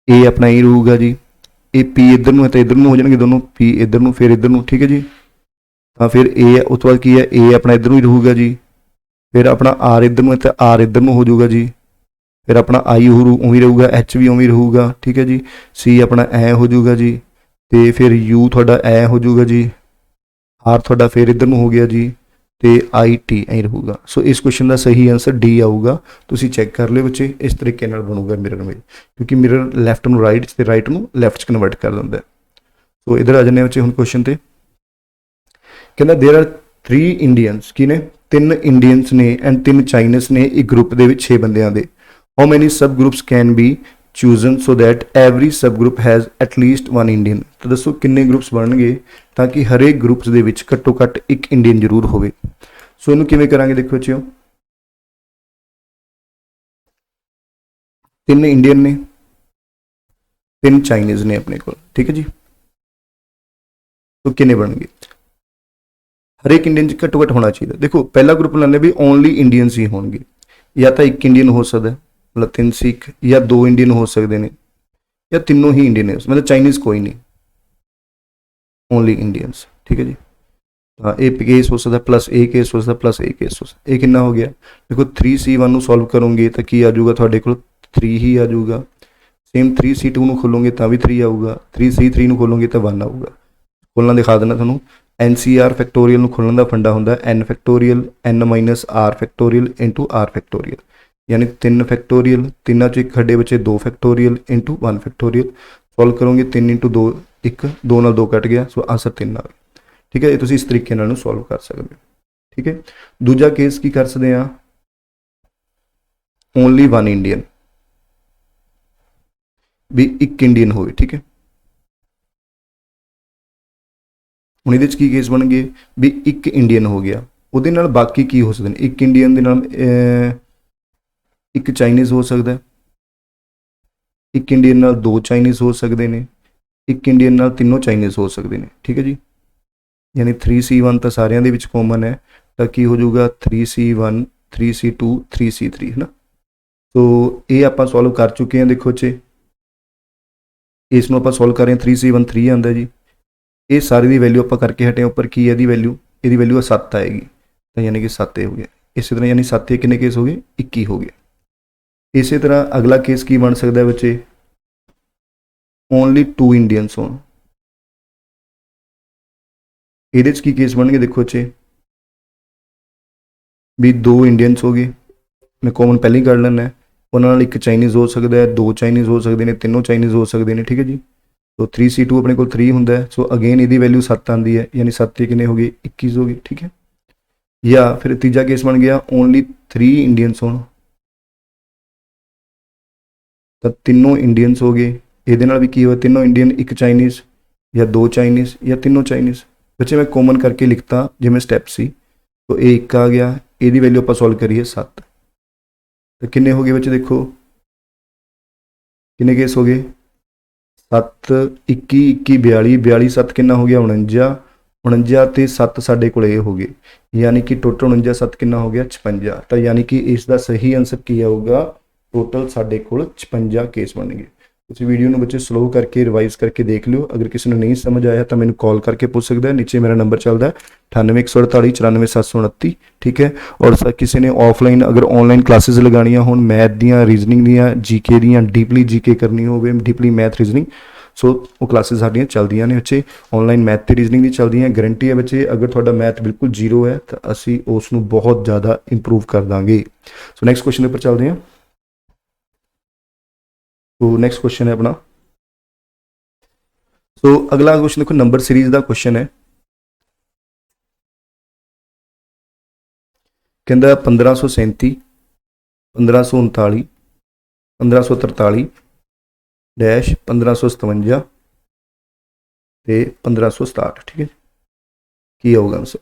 ए अपना ई रहूगा जी, ए पी इधर नूं तो इधर नूं हो जाएंगे दोनों, पी इधर नूं फिर इधर नूं। ठीक है जी। तो फिर ए उस तो बाद की है, ए अपना इधर नूं ही रहूगा जी, फिर अपना आर इधर में तो आर इधर में हो जाऊगा जी। फिर अपना आई उवें रहूगा, एच भी उवें रहूगा, ठीक है जी। सी अपना ऐ हो जाऊगा जी, तो फिर यू थोड़ा ऐ हो जाऊगा जी, आर थोड़ा फिर इधर में हो गया जी, तो आई टी ऐ रहूगा। सो इस क्वेश्चन का सही आंसर डी आऊगा। तुसीं चैक कर लियो बच्चे, इस तरीके नाल बनूगा मिरर इमेज, क्योंकि मिरर लैफ्ट में राइट ते राइट में लैफ्ट कन्वर्ट कर दिंदा है। सो इधर आ जाने बच्चे हुण क्वेश्चन ते। कहना देयर आर 3 इंडियंस की ने 3 इंडियंस ने एंड 3 चाइनीज ने एक ग्रुप के 6 बंदियां दे। हाउ मैनी सब groups can be chosen so that every सब ग्रुप हैज़ एटलीस्ट 1 इंडियन। तो दसो किन्ने ग्रुप्स बनणगे ताकि हरेक ग्रुप्स दे विच घट्टो घट्ट एक इंडियन जरूर होवे। सो इनू किवें करांगे देखो बच्चों, 3 इंडियन ने 3 चाइनीज ने अपने को, ठीक है जी। तो किन्ने बनणगे, हरेक इंडियन घट्टो घट्ट होना चाहिए। देखो पहला ग्रुप लाने भी ओनली इंडियंस ही होंगे, या तो एक इंडियन हो सकता है मतलब 3 सिख, या 2 इंडियन हो सकते हैं, या तीनों ही इंडियन है, मतलब चाइनीज़ कोई नहीं, ओनली इंडियंस, ठीक है जी। हाँ ए केस हो सकता प्लस ए केस हो सकता प्लस ए केस हो सकता। ये कितना हो गया देखो 3C1 सॉल्व करोगे तो की आ जाऊगा थोड़े को 3 ही आ जाऊगा। सेम 3C2 खोलोगे तो भी 3 आऊगा, 3C3 खोलोगे तो 1 आऊगा। खोलना दिखा देना थोनों, NCR फैक्टोरियल खोलने का फंडा होंगे N factorial N minus R factorial into R factorial, यानी 3 फैक्टोरियल, तिना चो एक खड्डे बचे 2 फैक्टोरियल इंटू 1 फैक्टोरियल। सॉल्व करोगे 3 इंटू 2 1, 2 नाल 2 कट गया, सो आंसर 3 आ गया, ठीक है। ये तुसीं इस तरीके नाल सॉल्व कर सकते हो, ठीक है। दूजा केस की कर सकते हैं, ओनली 1 इंडियन, भी एक इंडियन हो, ठीक है। ਹੁਣ ਇਹਦੇ 'ਚ ਕੀ ਕੇਸ ਬਣ ਗਏ ਵੀ ਇੱਕ ਇੰਡੀਅਨ ਹੋ ਗਿਆ, ਉਹਦੇ ਨਾਲ ਬਾਕੀ ਕੀ ਹੋ ਸਕਦੇ ਨੇ, ਇੱਕ ਇੰਡੀਅਨ ਦੇ ਨਾਲ ਇੱਕ ਚਾਈਨੀਜ਼ ਹੋ ਸਕਦਾ, ਇੱਕ ਇੰਡੀਅਨ ਨਾਲ 2 ਚਾਈਨੀਜ਼ ਹੋ ਸਕਦੇ ਨੇ, ਇੱਕ ਇੰਡੀਅਨ ਨਾਲ ਤਿੰਨੋਂ ਚਾਈਨੀਜ਼ ਹੋ ਸਕਦੇ ਨੇ, ਠੀਕ ਹੈ ਜੀ। ਯਾਨੀ 3C1 ਤਾਂ ਸਾਰਿਆਂ ਦੇ ਵਿੱਚ ਕਾਮਨ ਹੈ, ਤਾਂ ਕੀ ਹੋ ਜਾਊਗਾ 3C1 3C2 3C3 ਹੈ ਨਾ। ਸੋ ਇਹ ਆਪਾਂ ਸੋਲਵ ਕਰ ਚੁੱਕੇ ਹਾਂ, ਦੇਖੋ ਇੱਥੇ ਇਸ ਨੂੰ ਆਪਾਂ ਸੋਲਵ ਕਰ ਰਹੇ ਹਾਂ 3C1 3 ਆਉਂਦਾ ਜੀ। ये सारी की वैल्यू आप करके हटे उपर की है वैल्यू, ये वैल्यू 7 आएगी, तो यानी कि 7 हो गया। इस तरह यानी 7 कितने केस हो गए 21 हो गया। इस तरह अगला केस की बन सकता है बच्चे, ओनली 2 इंडियंस हो, ये की केस बन गए देखो बच्चे भी 2 इंडियंस हो गए, मैं कॉमन पहले ही कर लेना, उन्होंने एक चाइनीज़ हो सकता है, 2 चाइनीज़ हो सकते हैं, तीनों चाइनीज़ हो सकते हैं, ठीक है जी। तो 3C2 अपने को 3 होंगे, सो अगेन यदि वैल्यू 7 आती है, यानी 7 कितने हो गए 21 हो गए, ठीक है। या फिर तीजा केस बन गया ओनली 3 इंडियंस हो, तो तीनों इंडियंस हो गए, ये भी की हुआ तीनों इंडियन, एक चाइनीज़ या 2 चाइनीज़ या तीनों चाइनीज़। बच्चे मैं कॉमन करके लिखता जिमें स्टैप सी, तो ये 1 आ गया, ये वैल्यू आप सॉल्व करिए 7, तो किन्ने हो गए बच्चे देखो किन्ने केस हो गए 7 21 21 42 42 7 कितना हो गया 49, 49 ते 7 साढ़े को हो गए, यानी कि टोटल 49 7 कितना हो गया 56। तो यानी कि इसका सही आंसर की आऊगा टोटल साढ़े को 56 केस बन गए। उस वीडियो में बच्चे स्लो करके रिवाइज करके देख लियो, अगर किसी ने नहीं समझ आया तो मैंने कॉल करके पूछ सकता है, नीचे मेरा नंबर चलता है 98 148 94 729, ठीक है। और किसी ने ऑफलाइन अगर ऑनलाइन क्लासेस लगानिया हो मैथ दियाँ रीजनिंग दियाँ जीके दियाँ डीपली जीके करनी हो डीपली मैथ रीजनिंग, सो वो क्लासेस साडियां चलदियां ने बच्चे, ऑनलाइन मैथ ते रीजनिंग दी चलदियां, गारंटी है बच्चे अगर थोड़ा मैथ बिल्कुल जीरो है तो असी उसनूं बहुत ज़्यादा इंप्रूव कर देंगे। सो नैक्सट क्वेश्चन पर चलते हैं। तो नैक्सट क्वेश्चन है अपना, सो अगला क्वेश्चन देखो नंबर सीरीज का क्वेश्चन है, कहता 1537 1539 1543 डैश 1557 ते 1567, ठीक है। की आऊगा आंसर,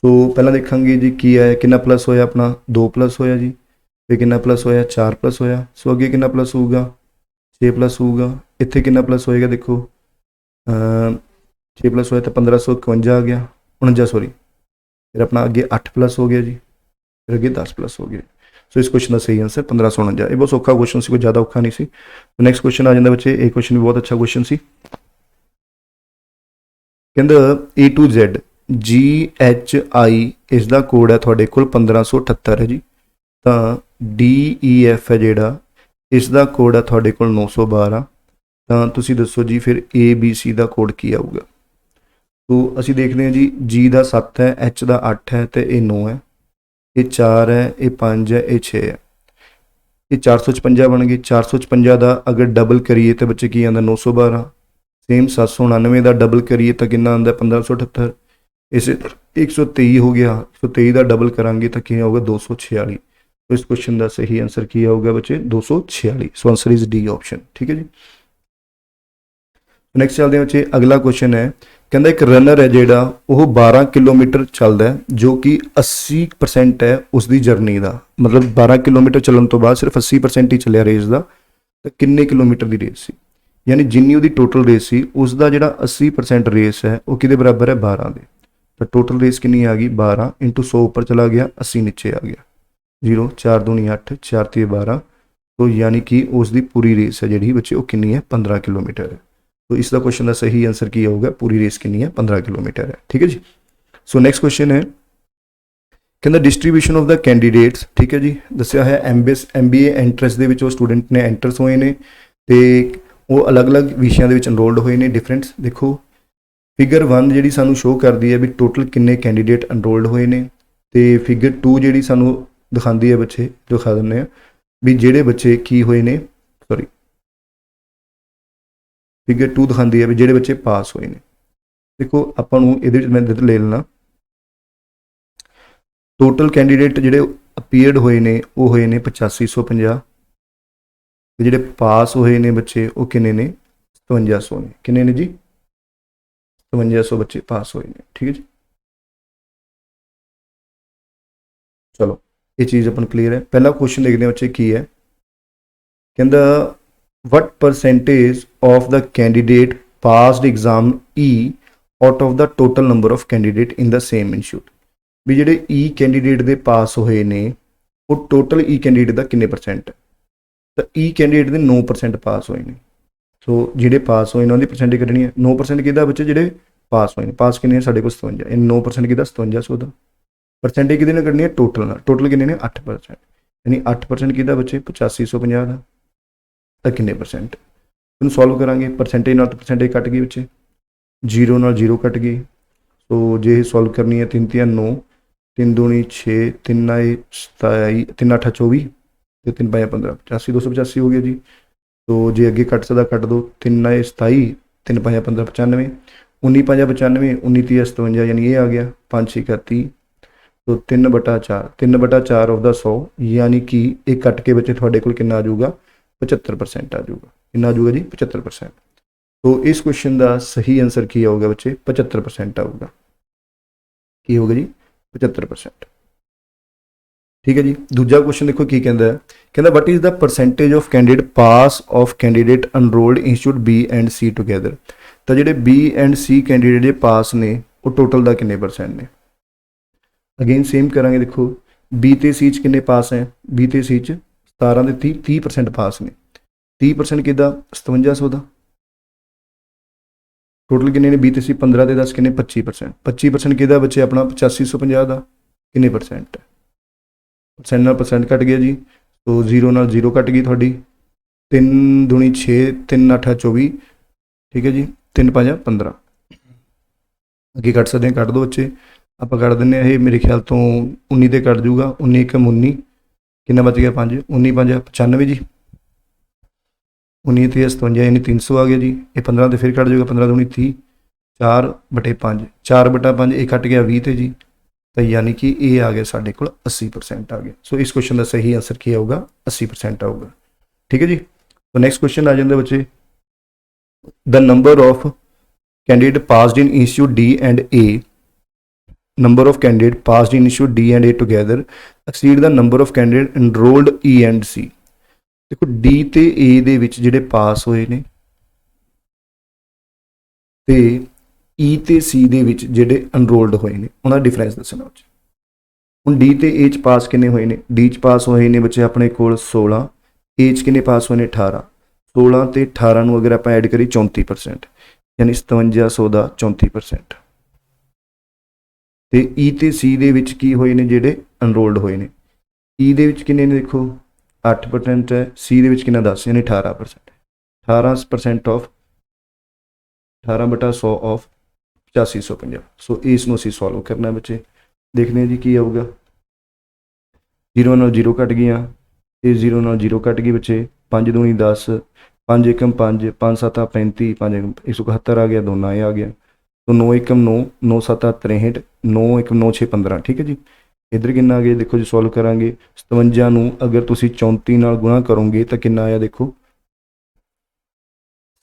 सो पहला देखांगे जी की है कितना प्लस होया अपना 2 प्लस होया जी, फिर कितना प्लस होया 4 प्लस होया, सो अगे कितना प्लस होगा 6 प्लस होगा, इत्थे कितना प्लस होएगा देखो 6 प्लस होया तो 1551 आ गया 49 सॉरी, फिर अपना अगे 8 प्लस हो गया जी, फिर अगे 10 प्लस हो गया। सो इस क्वेश्चन का सही आंसर 1549। ये बहुत सौखा क्वेश्चन से, कोई ज़्यादा औखा नहीं सी। तो नैक्सट क्वेश्चन आ जाता बच्चे, एक क्वेश्चन भी बहुत अच्छा क्वेश्चन सी, कहता A to Z GHI ਇਸ ਦਾ ਕੋਡ ਹੈ ਤੁਹਾਡੇ ਕੋਲ 1578 ਹੈ ਜੀ। ਤਾਂ DEF ਹੈ ਜਿਹੜਾ ਇਸ ਦਾ ਕੋਡ ਹੈ ਤੁਹਾਡੇ ਕੋਲ 912। ਤਾਂ ਤੁਸੀਂ ਦੱਸੋ ਜੀ ਫਿਰ ABC ਦਾ ਕੋਡ ਕੀ ਆਊਗਾ। ਤੋ ਅਸੀਂ ਦੇਖਦੇ ਹਾਂ ਜੀ G ਦਾ 7 ਹੈ, H ਦਾ 8 ਹੈ ਤੇ ਇਹ 9 ਹੈ, ਇਹ 4 ਹੈ, ਇਹ 5 ਹੈ, ਇਹ 6 ਹੈ, ਇਹ 456 ਬਣ ਗਏ। 456 ਦਾ ਅਗਰ ਡਬਲ ਕਰੀਏ ਤਾਂ ਬੱਚੇ ਕੀ ਆਉਂਦਾ 912। ਸੇਮ 799 ਦਾ ਡਬਲ ਕਰੀਏ ਤਾਂ ਕਿੰਨਾ ਆਉਂਦਾ 1578। ਇਸੇ 123 ਹੋ ਗਿਆ, 123 ਦਾ ਡਬਲ ਕਰਾਂਗੇ ਤਾਂ ਕੀ ਆਊਗਾ 246। तो इस क्वेश्चन का सही आंसर की आऊगा बच्चे 246। So answer is D option. ठीक है जी। नैक्सट चलते हैं बच्चे, अगला क्वेश्चन है कहता एक रनर है जोड़ा वो 12 किलोमीटर चलता है जो कि 80% है उसकी जर्नी का, मतलब 12 किलोमीटर चलन तो बाद सिर्फ 80% ही चलिया रेस का, तो किन्ने किलोमीटर की रेस सी, यानी जिन्नी उसकी टोटल रेस सी उसका जो 80% रेस है वो कि बराबर है 12 के। तो टोटल रेस कितनी आ गई 12 इंटू 100 ऊपर चला गया, 80 नीचे आ गया, 0 4 दूनी 8 4 3 12। तो यानी कि उसकी पूरी रेस है जी बच्चे वो कितनी है 15 किलोमीटर है। तो इसका क्वेश्चन का सही आंसर की होगा पूरी रेस कितनी है 15 किलोमीटर है। ठीक है जी। सो नैक्सट क्वेश्चन है कहता डिस्ट्रीब्यूशन ऑफ द कैंडीडेट्स। ठीक है जी, दसिया है MBA एंट्रेंस के स्टूडेंट ने एंट्रेंस होए ने तो वो अलग अलग विषयों के एनरोल्ड होए ने। डिफरेंस देखो फिगर 1 जी सानू शो करती है भी टोटल किन्ने कैंडीडेट एनरोल्ड होए ने, तो फिगर 2 जी सानू दिखाती है बच्चे दिखा दें भी जेडे बच्चे की होए ने, सॉरी फिगर 2 दिखाती है भी जेडे बच्चे पास होए ने। देखो अपन ये मैं ले लेना टोटल कैंडीडेट जेडे अपीयर्ड होए ने वो होए ने 8550, जेडे पास होए ने बच्चे वो किन्ने ने 5700 ने, किन्ने ने जी 5700 बच्चे पास होए ने। ठीक है जी। चलो ये चीज़ अपन क्लीयर है। पहला क्वेश्चन देखते हैं बच्चे की है कहता what percentage of the candidate passed exam E out of the total number of candidate in the same institute. भी जेडे ई कैंडीडेट दे पास होए ने वो टोटल ई कैंडीडेट का किन्ने परसेंट है, तो ई कैंडीडेट दे 9% पास होए ने। सो जेडे पास होए ने उनकी परसेंटेज कढ़नी है। 9% किहदा बच्चे जेडे पास होए ने, पास किन्ने साढ़े को 57, 9% किहदा 5700 का। परसेंटेज कितने करनी है टोटल ना, टोटल कितने ने 8%, यानी 8% किहदा बच्चे 8550 का, तो कितने परसेंट तुम सॉल्व करांगे। परसेंटेज नाल परसेंटेज कट गई बच्चे, 0 नाल 0 कट गई। तो जे सॉल्व करनी है 3 3 9 3 दूनी 6 3 27 3 8 24 तो 3 5 15 85 285 हो गया जी। तो जे अगे कट सकता कट दो, 3 27 3 5 15 95 19 5 95 19 30 57, यानी ये आ गया 5 6 31। तो 3/4 3/4 ऑफ द 100, यानी कि एक कट के बच्चे थोड़े को कितना आ जाऊगा 75% आ जाऊगा। कितना आ जाऊगा जी 75%। तो इस क्वेश्चन का सही आंसर की आऊगा बच्चे 75% आऊगा। की होगा जी 75%। ठीक है जी। दूजा क्वेश्चन देखो की कहता है कहता what is the percentage of candidate pass of candidate unrolled institute B and C together. तो जेडे B एंड C कैंडीडेट जो पास ने वो टोटल का किन्ने परसेंट ने। अगेन सेम करांगे, देखो B ते C च किन्ने पास हैं, B ते C च 17 ते 30% पास ने। 30% किदा 5700 का, टोटल किन्ने ने B ते C 15 ते 10 किन्ने 25%। 25% किदा बच्चे अपना 8550 का, किन्ने परसेंट है परसेंट नाल परसेंट कट गया जी। तो 0 नाल 0 कट गई थोड़ी, 3 दूनी 6 3 8 24। ठीक है जी। 3 5 15 अगे कट सकते हैं, कट दो बच्चे आप कर दें। ये मेरे ख्याल तो 19 ते कट जूगा, 19 1 19 कितना बच गया 5 19 5 95 जी। 19 3 57 यानी 300 आ गया जी। ये 15 तो फिर कट जाएगा, 15 दूनी 30 4/5 4/5 ये कट गया 20 जी। तो यानी कि ये आ गया साढ़े को 80% आ गया। सो इस क्वेश्चन का सही आंसर क्या होगा 80% आऊगा। ठीक है जी। तो नैक्सट क्वेश्चन आ जाता बच्चे the number of candidate passed in institute D and A, number of candidate passed in institute D and A together exceed the number of candidate enrolled E and C। देखो D ते A दे विच जिहड़े पास होए ने ते E ते C दे विच जिहड़े enrolled होए ने उन्हां दा डिफरेंस दसना। हुण D ते A च पास किन्ने होए ने, D च पास होए ने बच्चे अपने कोल 16, A च किन्ने पास होए ने 18। 16 ते 18 नूं अगर आपां ऐड करिए 34%, यानी 5700 का 34%। ਤੇ ਈ ਤੇ ਸੀ ਦੇ ਵਿੱਚ ਕੀ ਹੋਏ ਨੇ ਜਿਹੜੇ ਅਨਰੋਲਡ ਹੋਏ ਨੇ। ਈ ਦੇ ਵਿੱਚ ਕਿੰਨੇ ਨੇ ਦੇਖੋ 8% ਹੈ, ਸੀ ਦੇ ਵਿੱਚ ਕਿੰਨਾ 10 ਯਾਨੀ 18%। 18% ਆਫ 18/100 ਆਫ 8550। ਸੋ ਇਸ ਨੂੰ ਅਸੀਂ ਸੋਲਵ ਕਰਨਾ ਬੱਚੇ। ਦੇਖਦੇ ਹਾਂ ਜੀ ਕੀ ਆਊਗਾ। 0 ਨਾਲ 0 ਕੱਟ ਗਈਆਂ ਤੇ 0 ਨਾਲ 0 ਕੱਟ ਗਈ ਬੱਚੇ। 5 ਦੂਣੀ 10, 5 ਏਕਮ 5, 5 7 35, 5 171 ਆ ਗਿਆ, ਦੋਨਾਂ ਇਹ ਆ ਗਿਆ। तो 9 ਏਕਮ 9, 9 7 63, 9 ਏਕਮ 9 6 15, ठीक है जी। इधर कितना आ गया देखो जी, सॉल्व करांगे। 57 ਨੂੰ अगर तुसी 34 ਨਾਲ गुणा करोगे तो कितना आया देखो,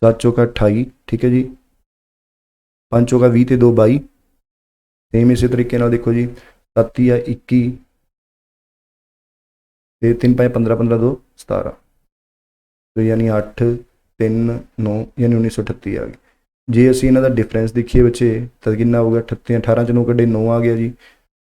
7 चौका 28, ठीक है जी। 5 चौका 20 ਤੇ 2 22। सेम इस तरीके ਨਾਲ देखो जी, 7 या 21 ਤੇ 3 5 15 15 2 17, तो यानी 8 3 9 यानी 1938 आ गई। जे ਅਸੀਂ ਇਹਨਾਂ ਦਾ डिफरेंस देखिए बच्चे तो कितना होगा, 38 18 ਚ 9 ਕੱਢੇ 9 आ गया जी।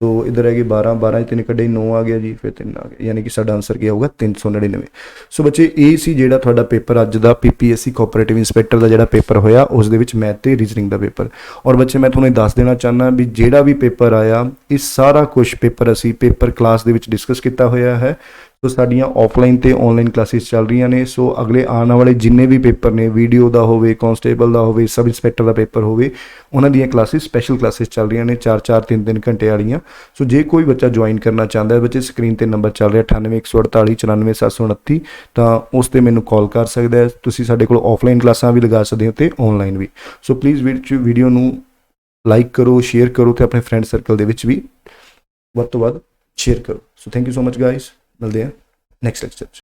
तो इधर है कि 12 12 ਚ 3 ਕੱਢੇ 9 आ गया जी, फिर 3 आ गया, यानी कि साडा आंसर क्या होगा 399। सो बच्चे ਇਹ ਸੀ ਜਿਹੜਾ ਤੁਹਾਡਾ ਪੇਪਰ ਅੱਜ ਦਾ ਪੀਪੀਐਸਸੀ ਕੋਆਪਰੇਟਿਵ ਇੰਸਪੈਕਟਰ ਦਾ ਜਿਹੜਾ ਪੇਪਰ ਹੋਇਆ ਉਸ ਦੇ ਵਿੱਚ ਮੈਥ ਤੇ ਰੀਜ਼ਨਿੰਗ ਦਾ ਪੇਪਰ। ਔਰ ਬੱਚੇ ਮੈਂ ਤੁਹਾਨੂੰ ਦੱਸ ਦੇਣਾ ਚਾਹੁੰਦਾ ਵੀ ਜਿਹੜਾ ਵੀ ਪੇਪਰ ਆਇਆ ਇਹ ਸਾਰਾ ਕੁਝ ਪੇਪਰ ਅਸੀਂ ਪੇਪਰ ਕਲਾਸ ਦੇ ਵਿੱਚ ਡਿਸਕਸ ਕੀਤਾ ਹੋਇਆ ਹੈ। ਸੋ ਸਾਡੀਆਂ ਆਫਲਾਈਨ ਤੇ ਆਨਲਾਈਨ ਕਲਾਸਿਸ ਚੱਲ ਰਹੀਆਂ ਨੇ। ਸੋ ਅਗਲੇ ਆਉਣ ਵਾਲੇ ਜਿੰਨੇ ਵੀ ਪੇਪਰ ਨੇ, ਵੀਡੀਓ ਦਾ ਹੋਵੇ, ਕਾਂਸਟੇਬਲ ਦਾ ਹੋਵੇ, ਸਬ ਇੰਸਪੈਕਟਰ ਦਾ ਪੇਪਰ ਹੋਵੇ, ਉਹਨਾਂ ਦੀਆਂ ਕਲਾਸਿਸ ਸਪੈਸ਼ਲ ਕਲਾਸਿਸ ਚੱਲ ਰਹੀਆਂ ਨੇ 4-4 3-3 ਘੰਟੇ ਵਾਲੀਆਂ। ਸੋ ਜੇ ਕੋਈ ਬੱਚਾ ਜੁਆਇਨ ਕਰਨਾ ਚਾਹੁੰਦਾ ਹੈ ਬੱਚੇ, ਸਕਰੀਨ ਤੇ ਨੰਬਰ ਚੱਲ ਰਿਹਾ 98 148 94 729, ਤਾਂ ਉਸ ਤੇ ਮੈਨੂੰ ਕਾਲ ਕਰ ਸਕਦਾ ਹੈ। ਤੁਸੀਂ ਸਾਡੇ ਕੋਲ ਆਫਲਾਈਨ ਕਲਾਸਾਂ ਵੀ ਲਗਾ ਸਕਦੇ ਹੋ ਤੇ ਆਨਲਾਈਨ ਵੀ। ਸੋ ਪਲੀਜ਼ ਵੀਡੀਓ ਨੂੰ ਲਾਈਕ ਕਰੋ, ਸ਼ੇਅਰ ਕਰੋ ਤੇ ਆਪਣੇ ਫਰੈਂਡ ਸਰਕਲ ਦੇ ਵਿੱਚ ਵੀ ਵੱਧ ਤੋਂ ਵੱਧ ਸ਼ੇਅਰ ਕਰੋ। So thank you so much guys, ਮਿਲਦੇ ਹਾਂ ਨੈਕਸਟ ਲੈਕਚਰ 'ਚ।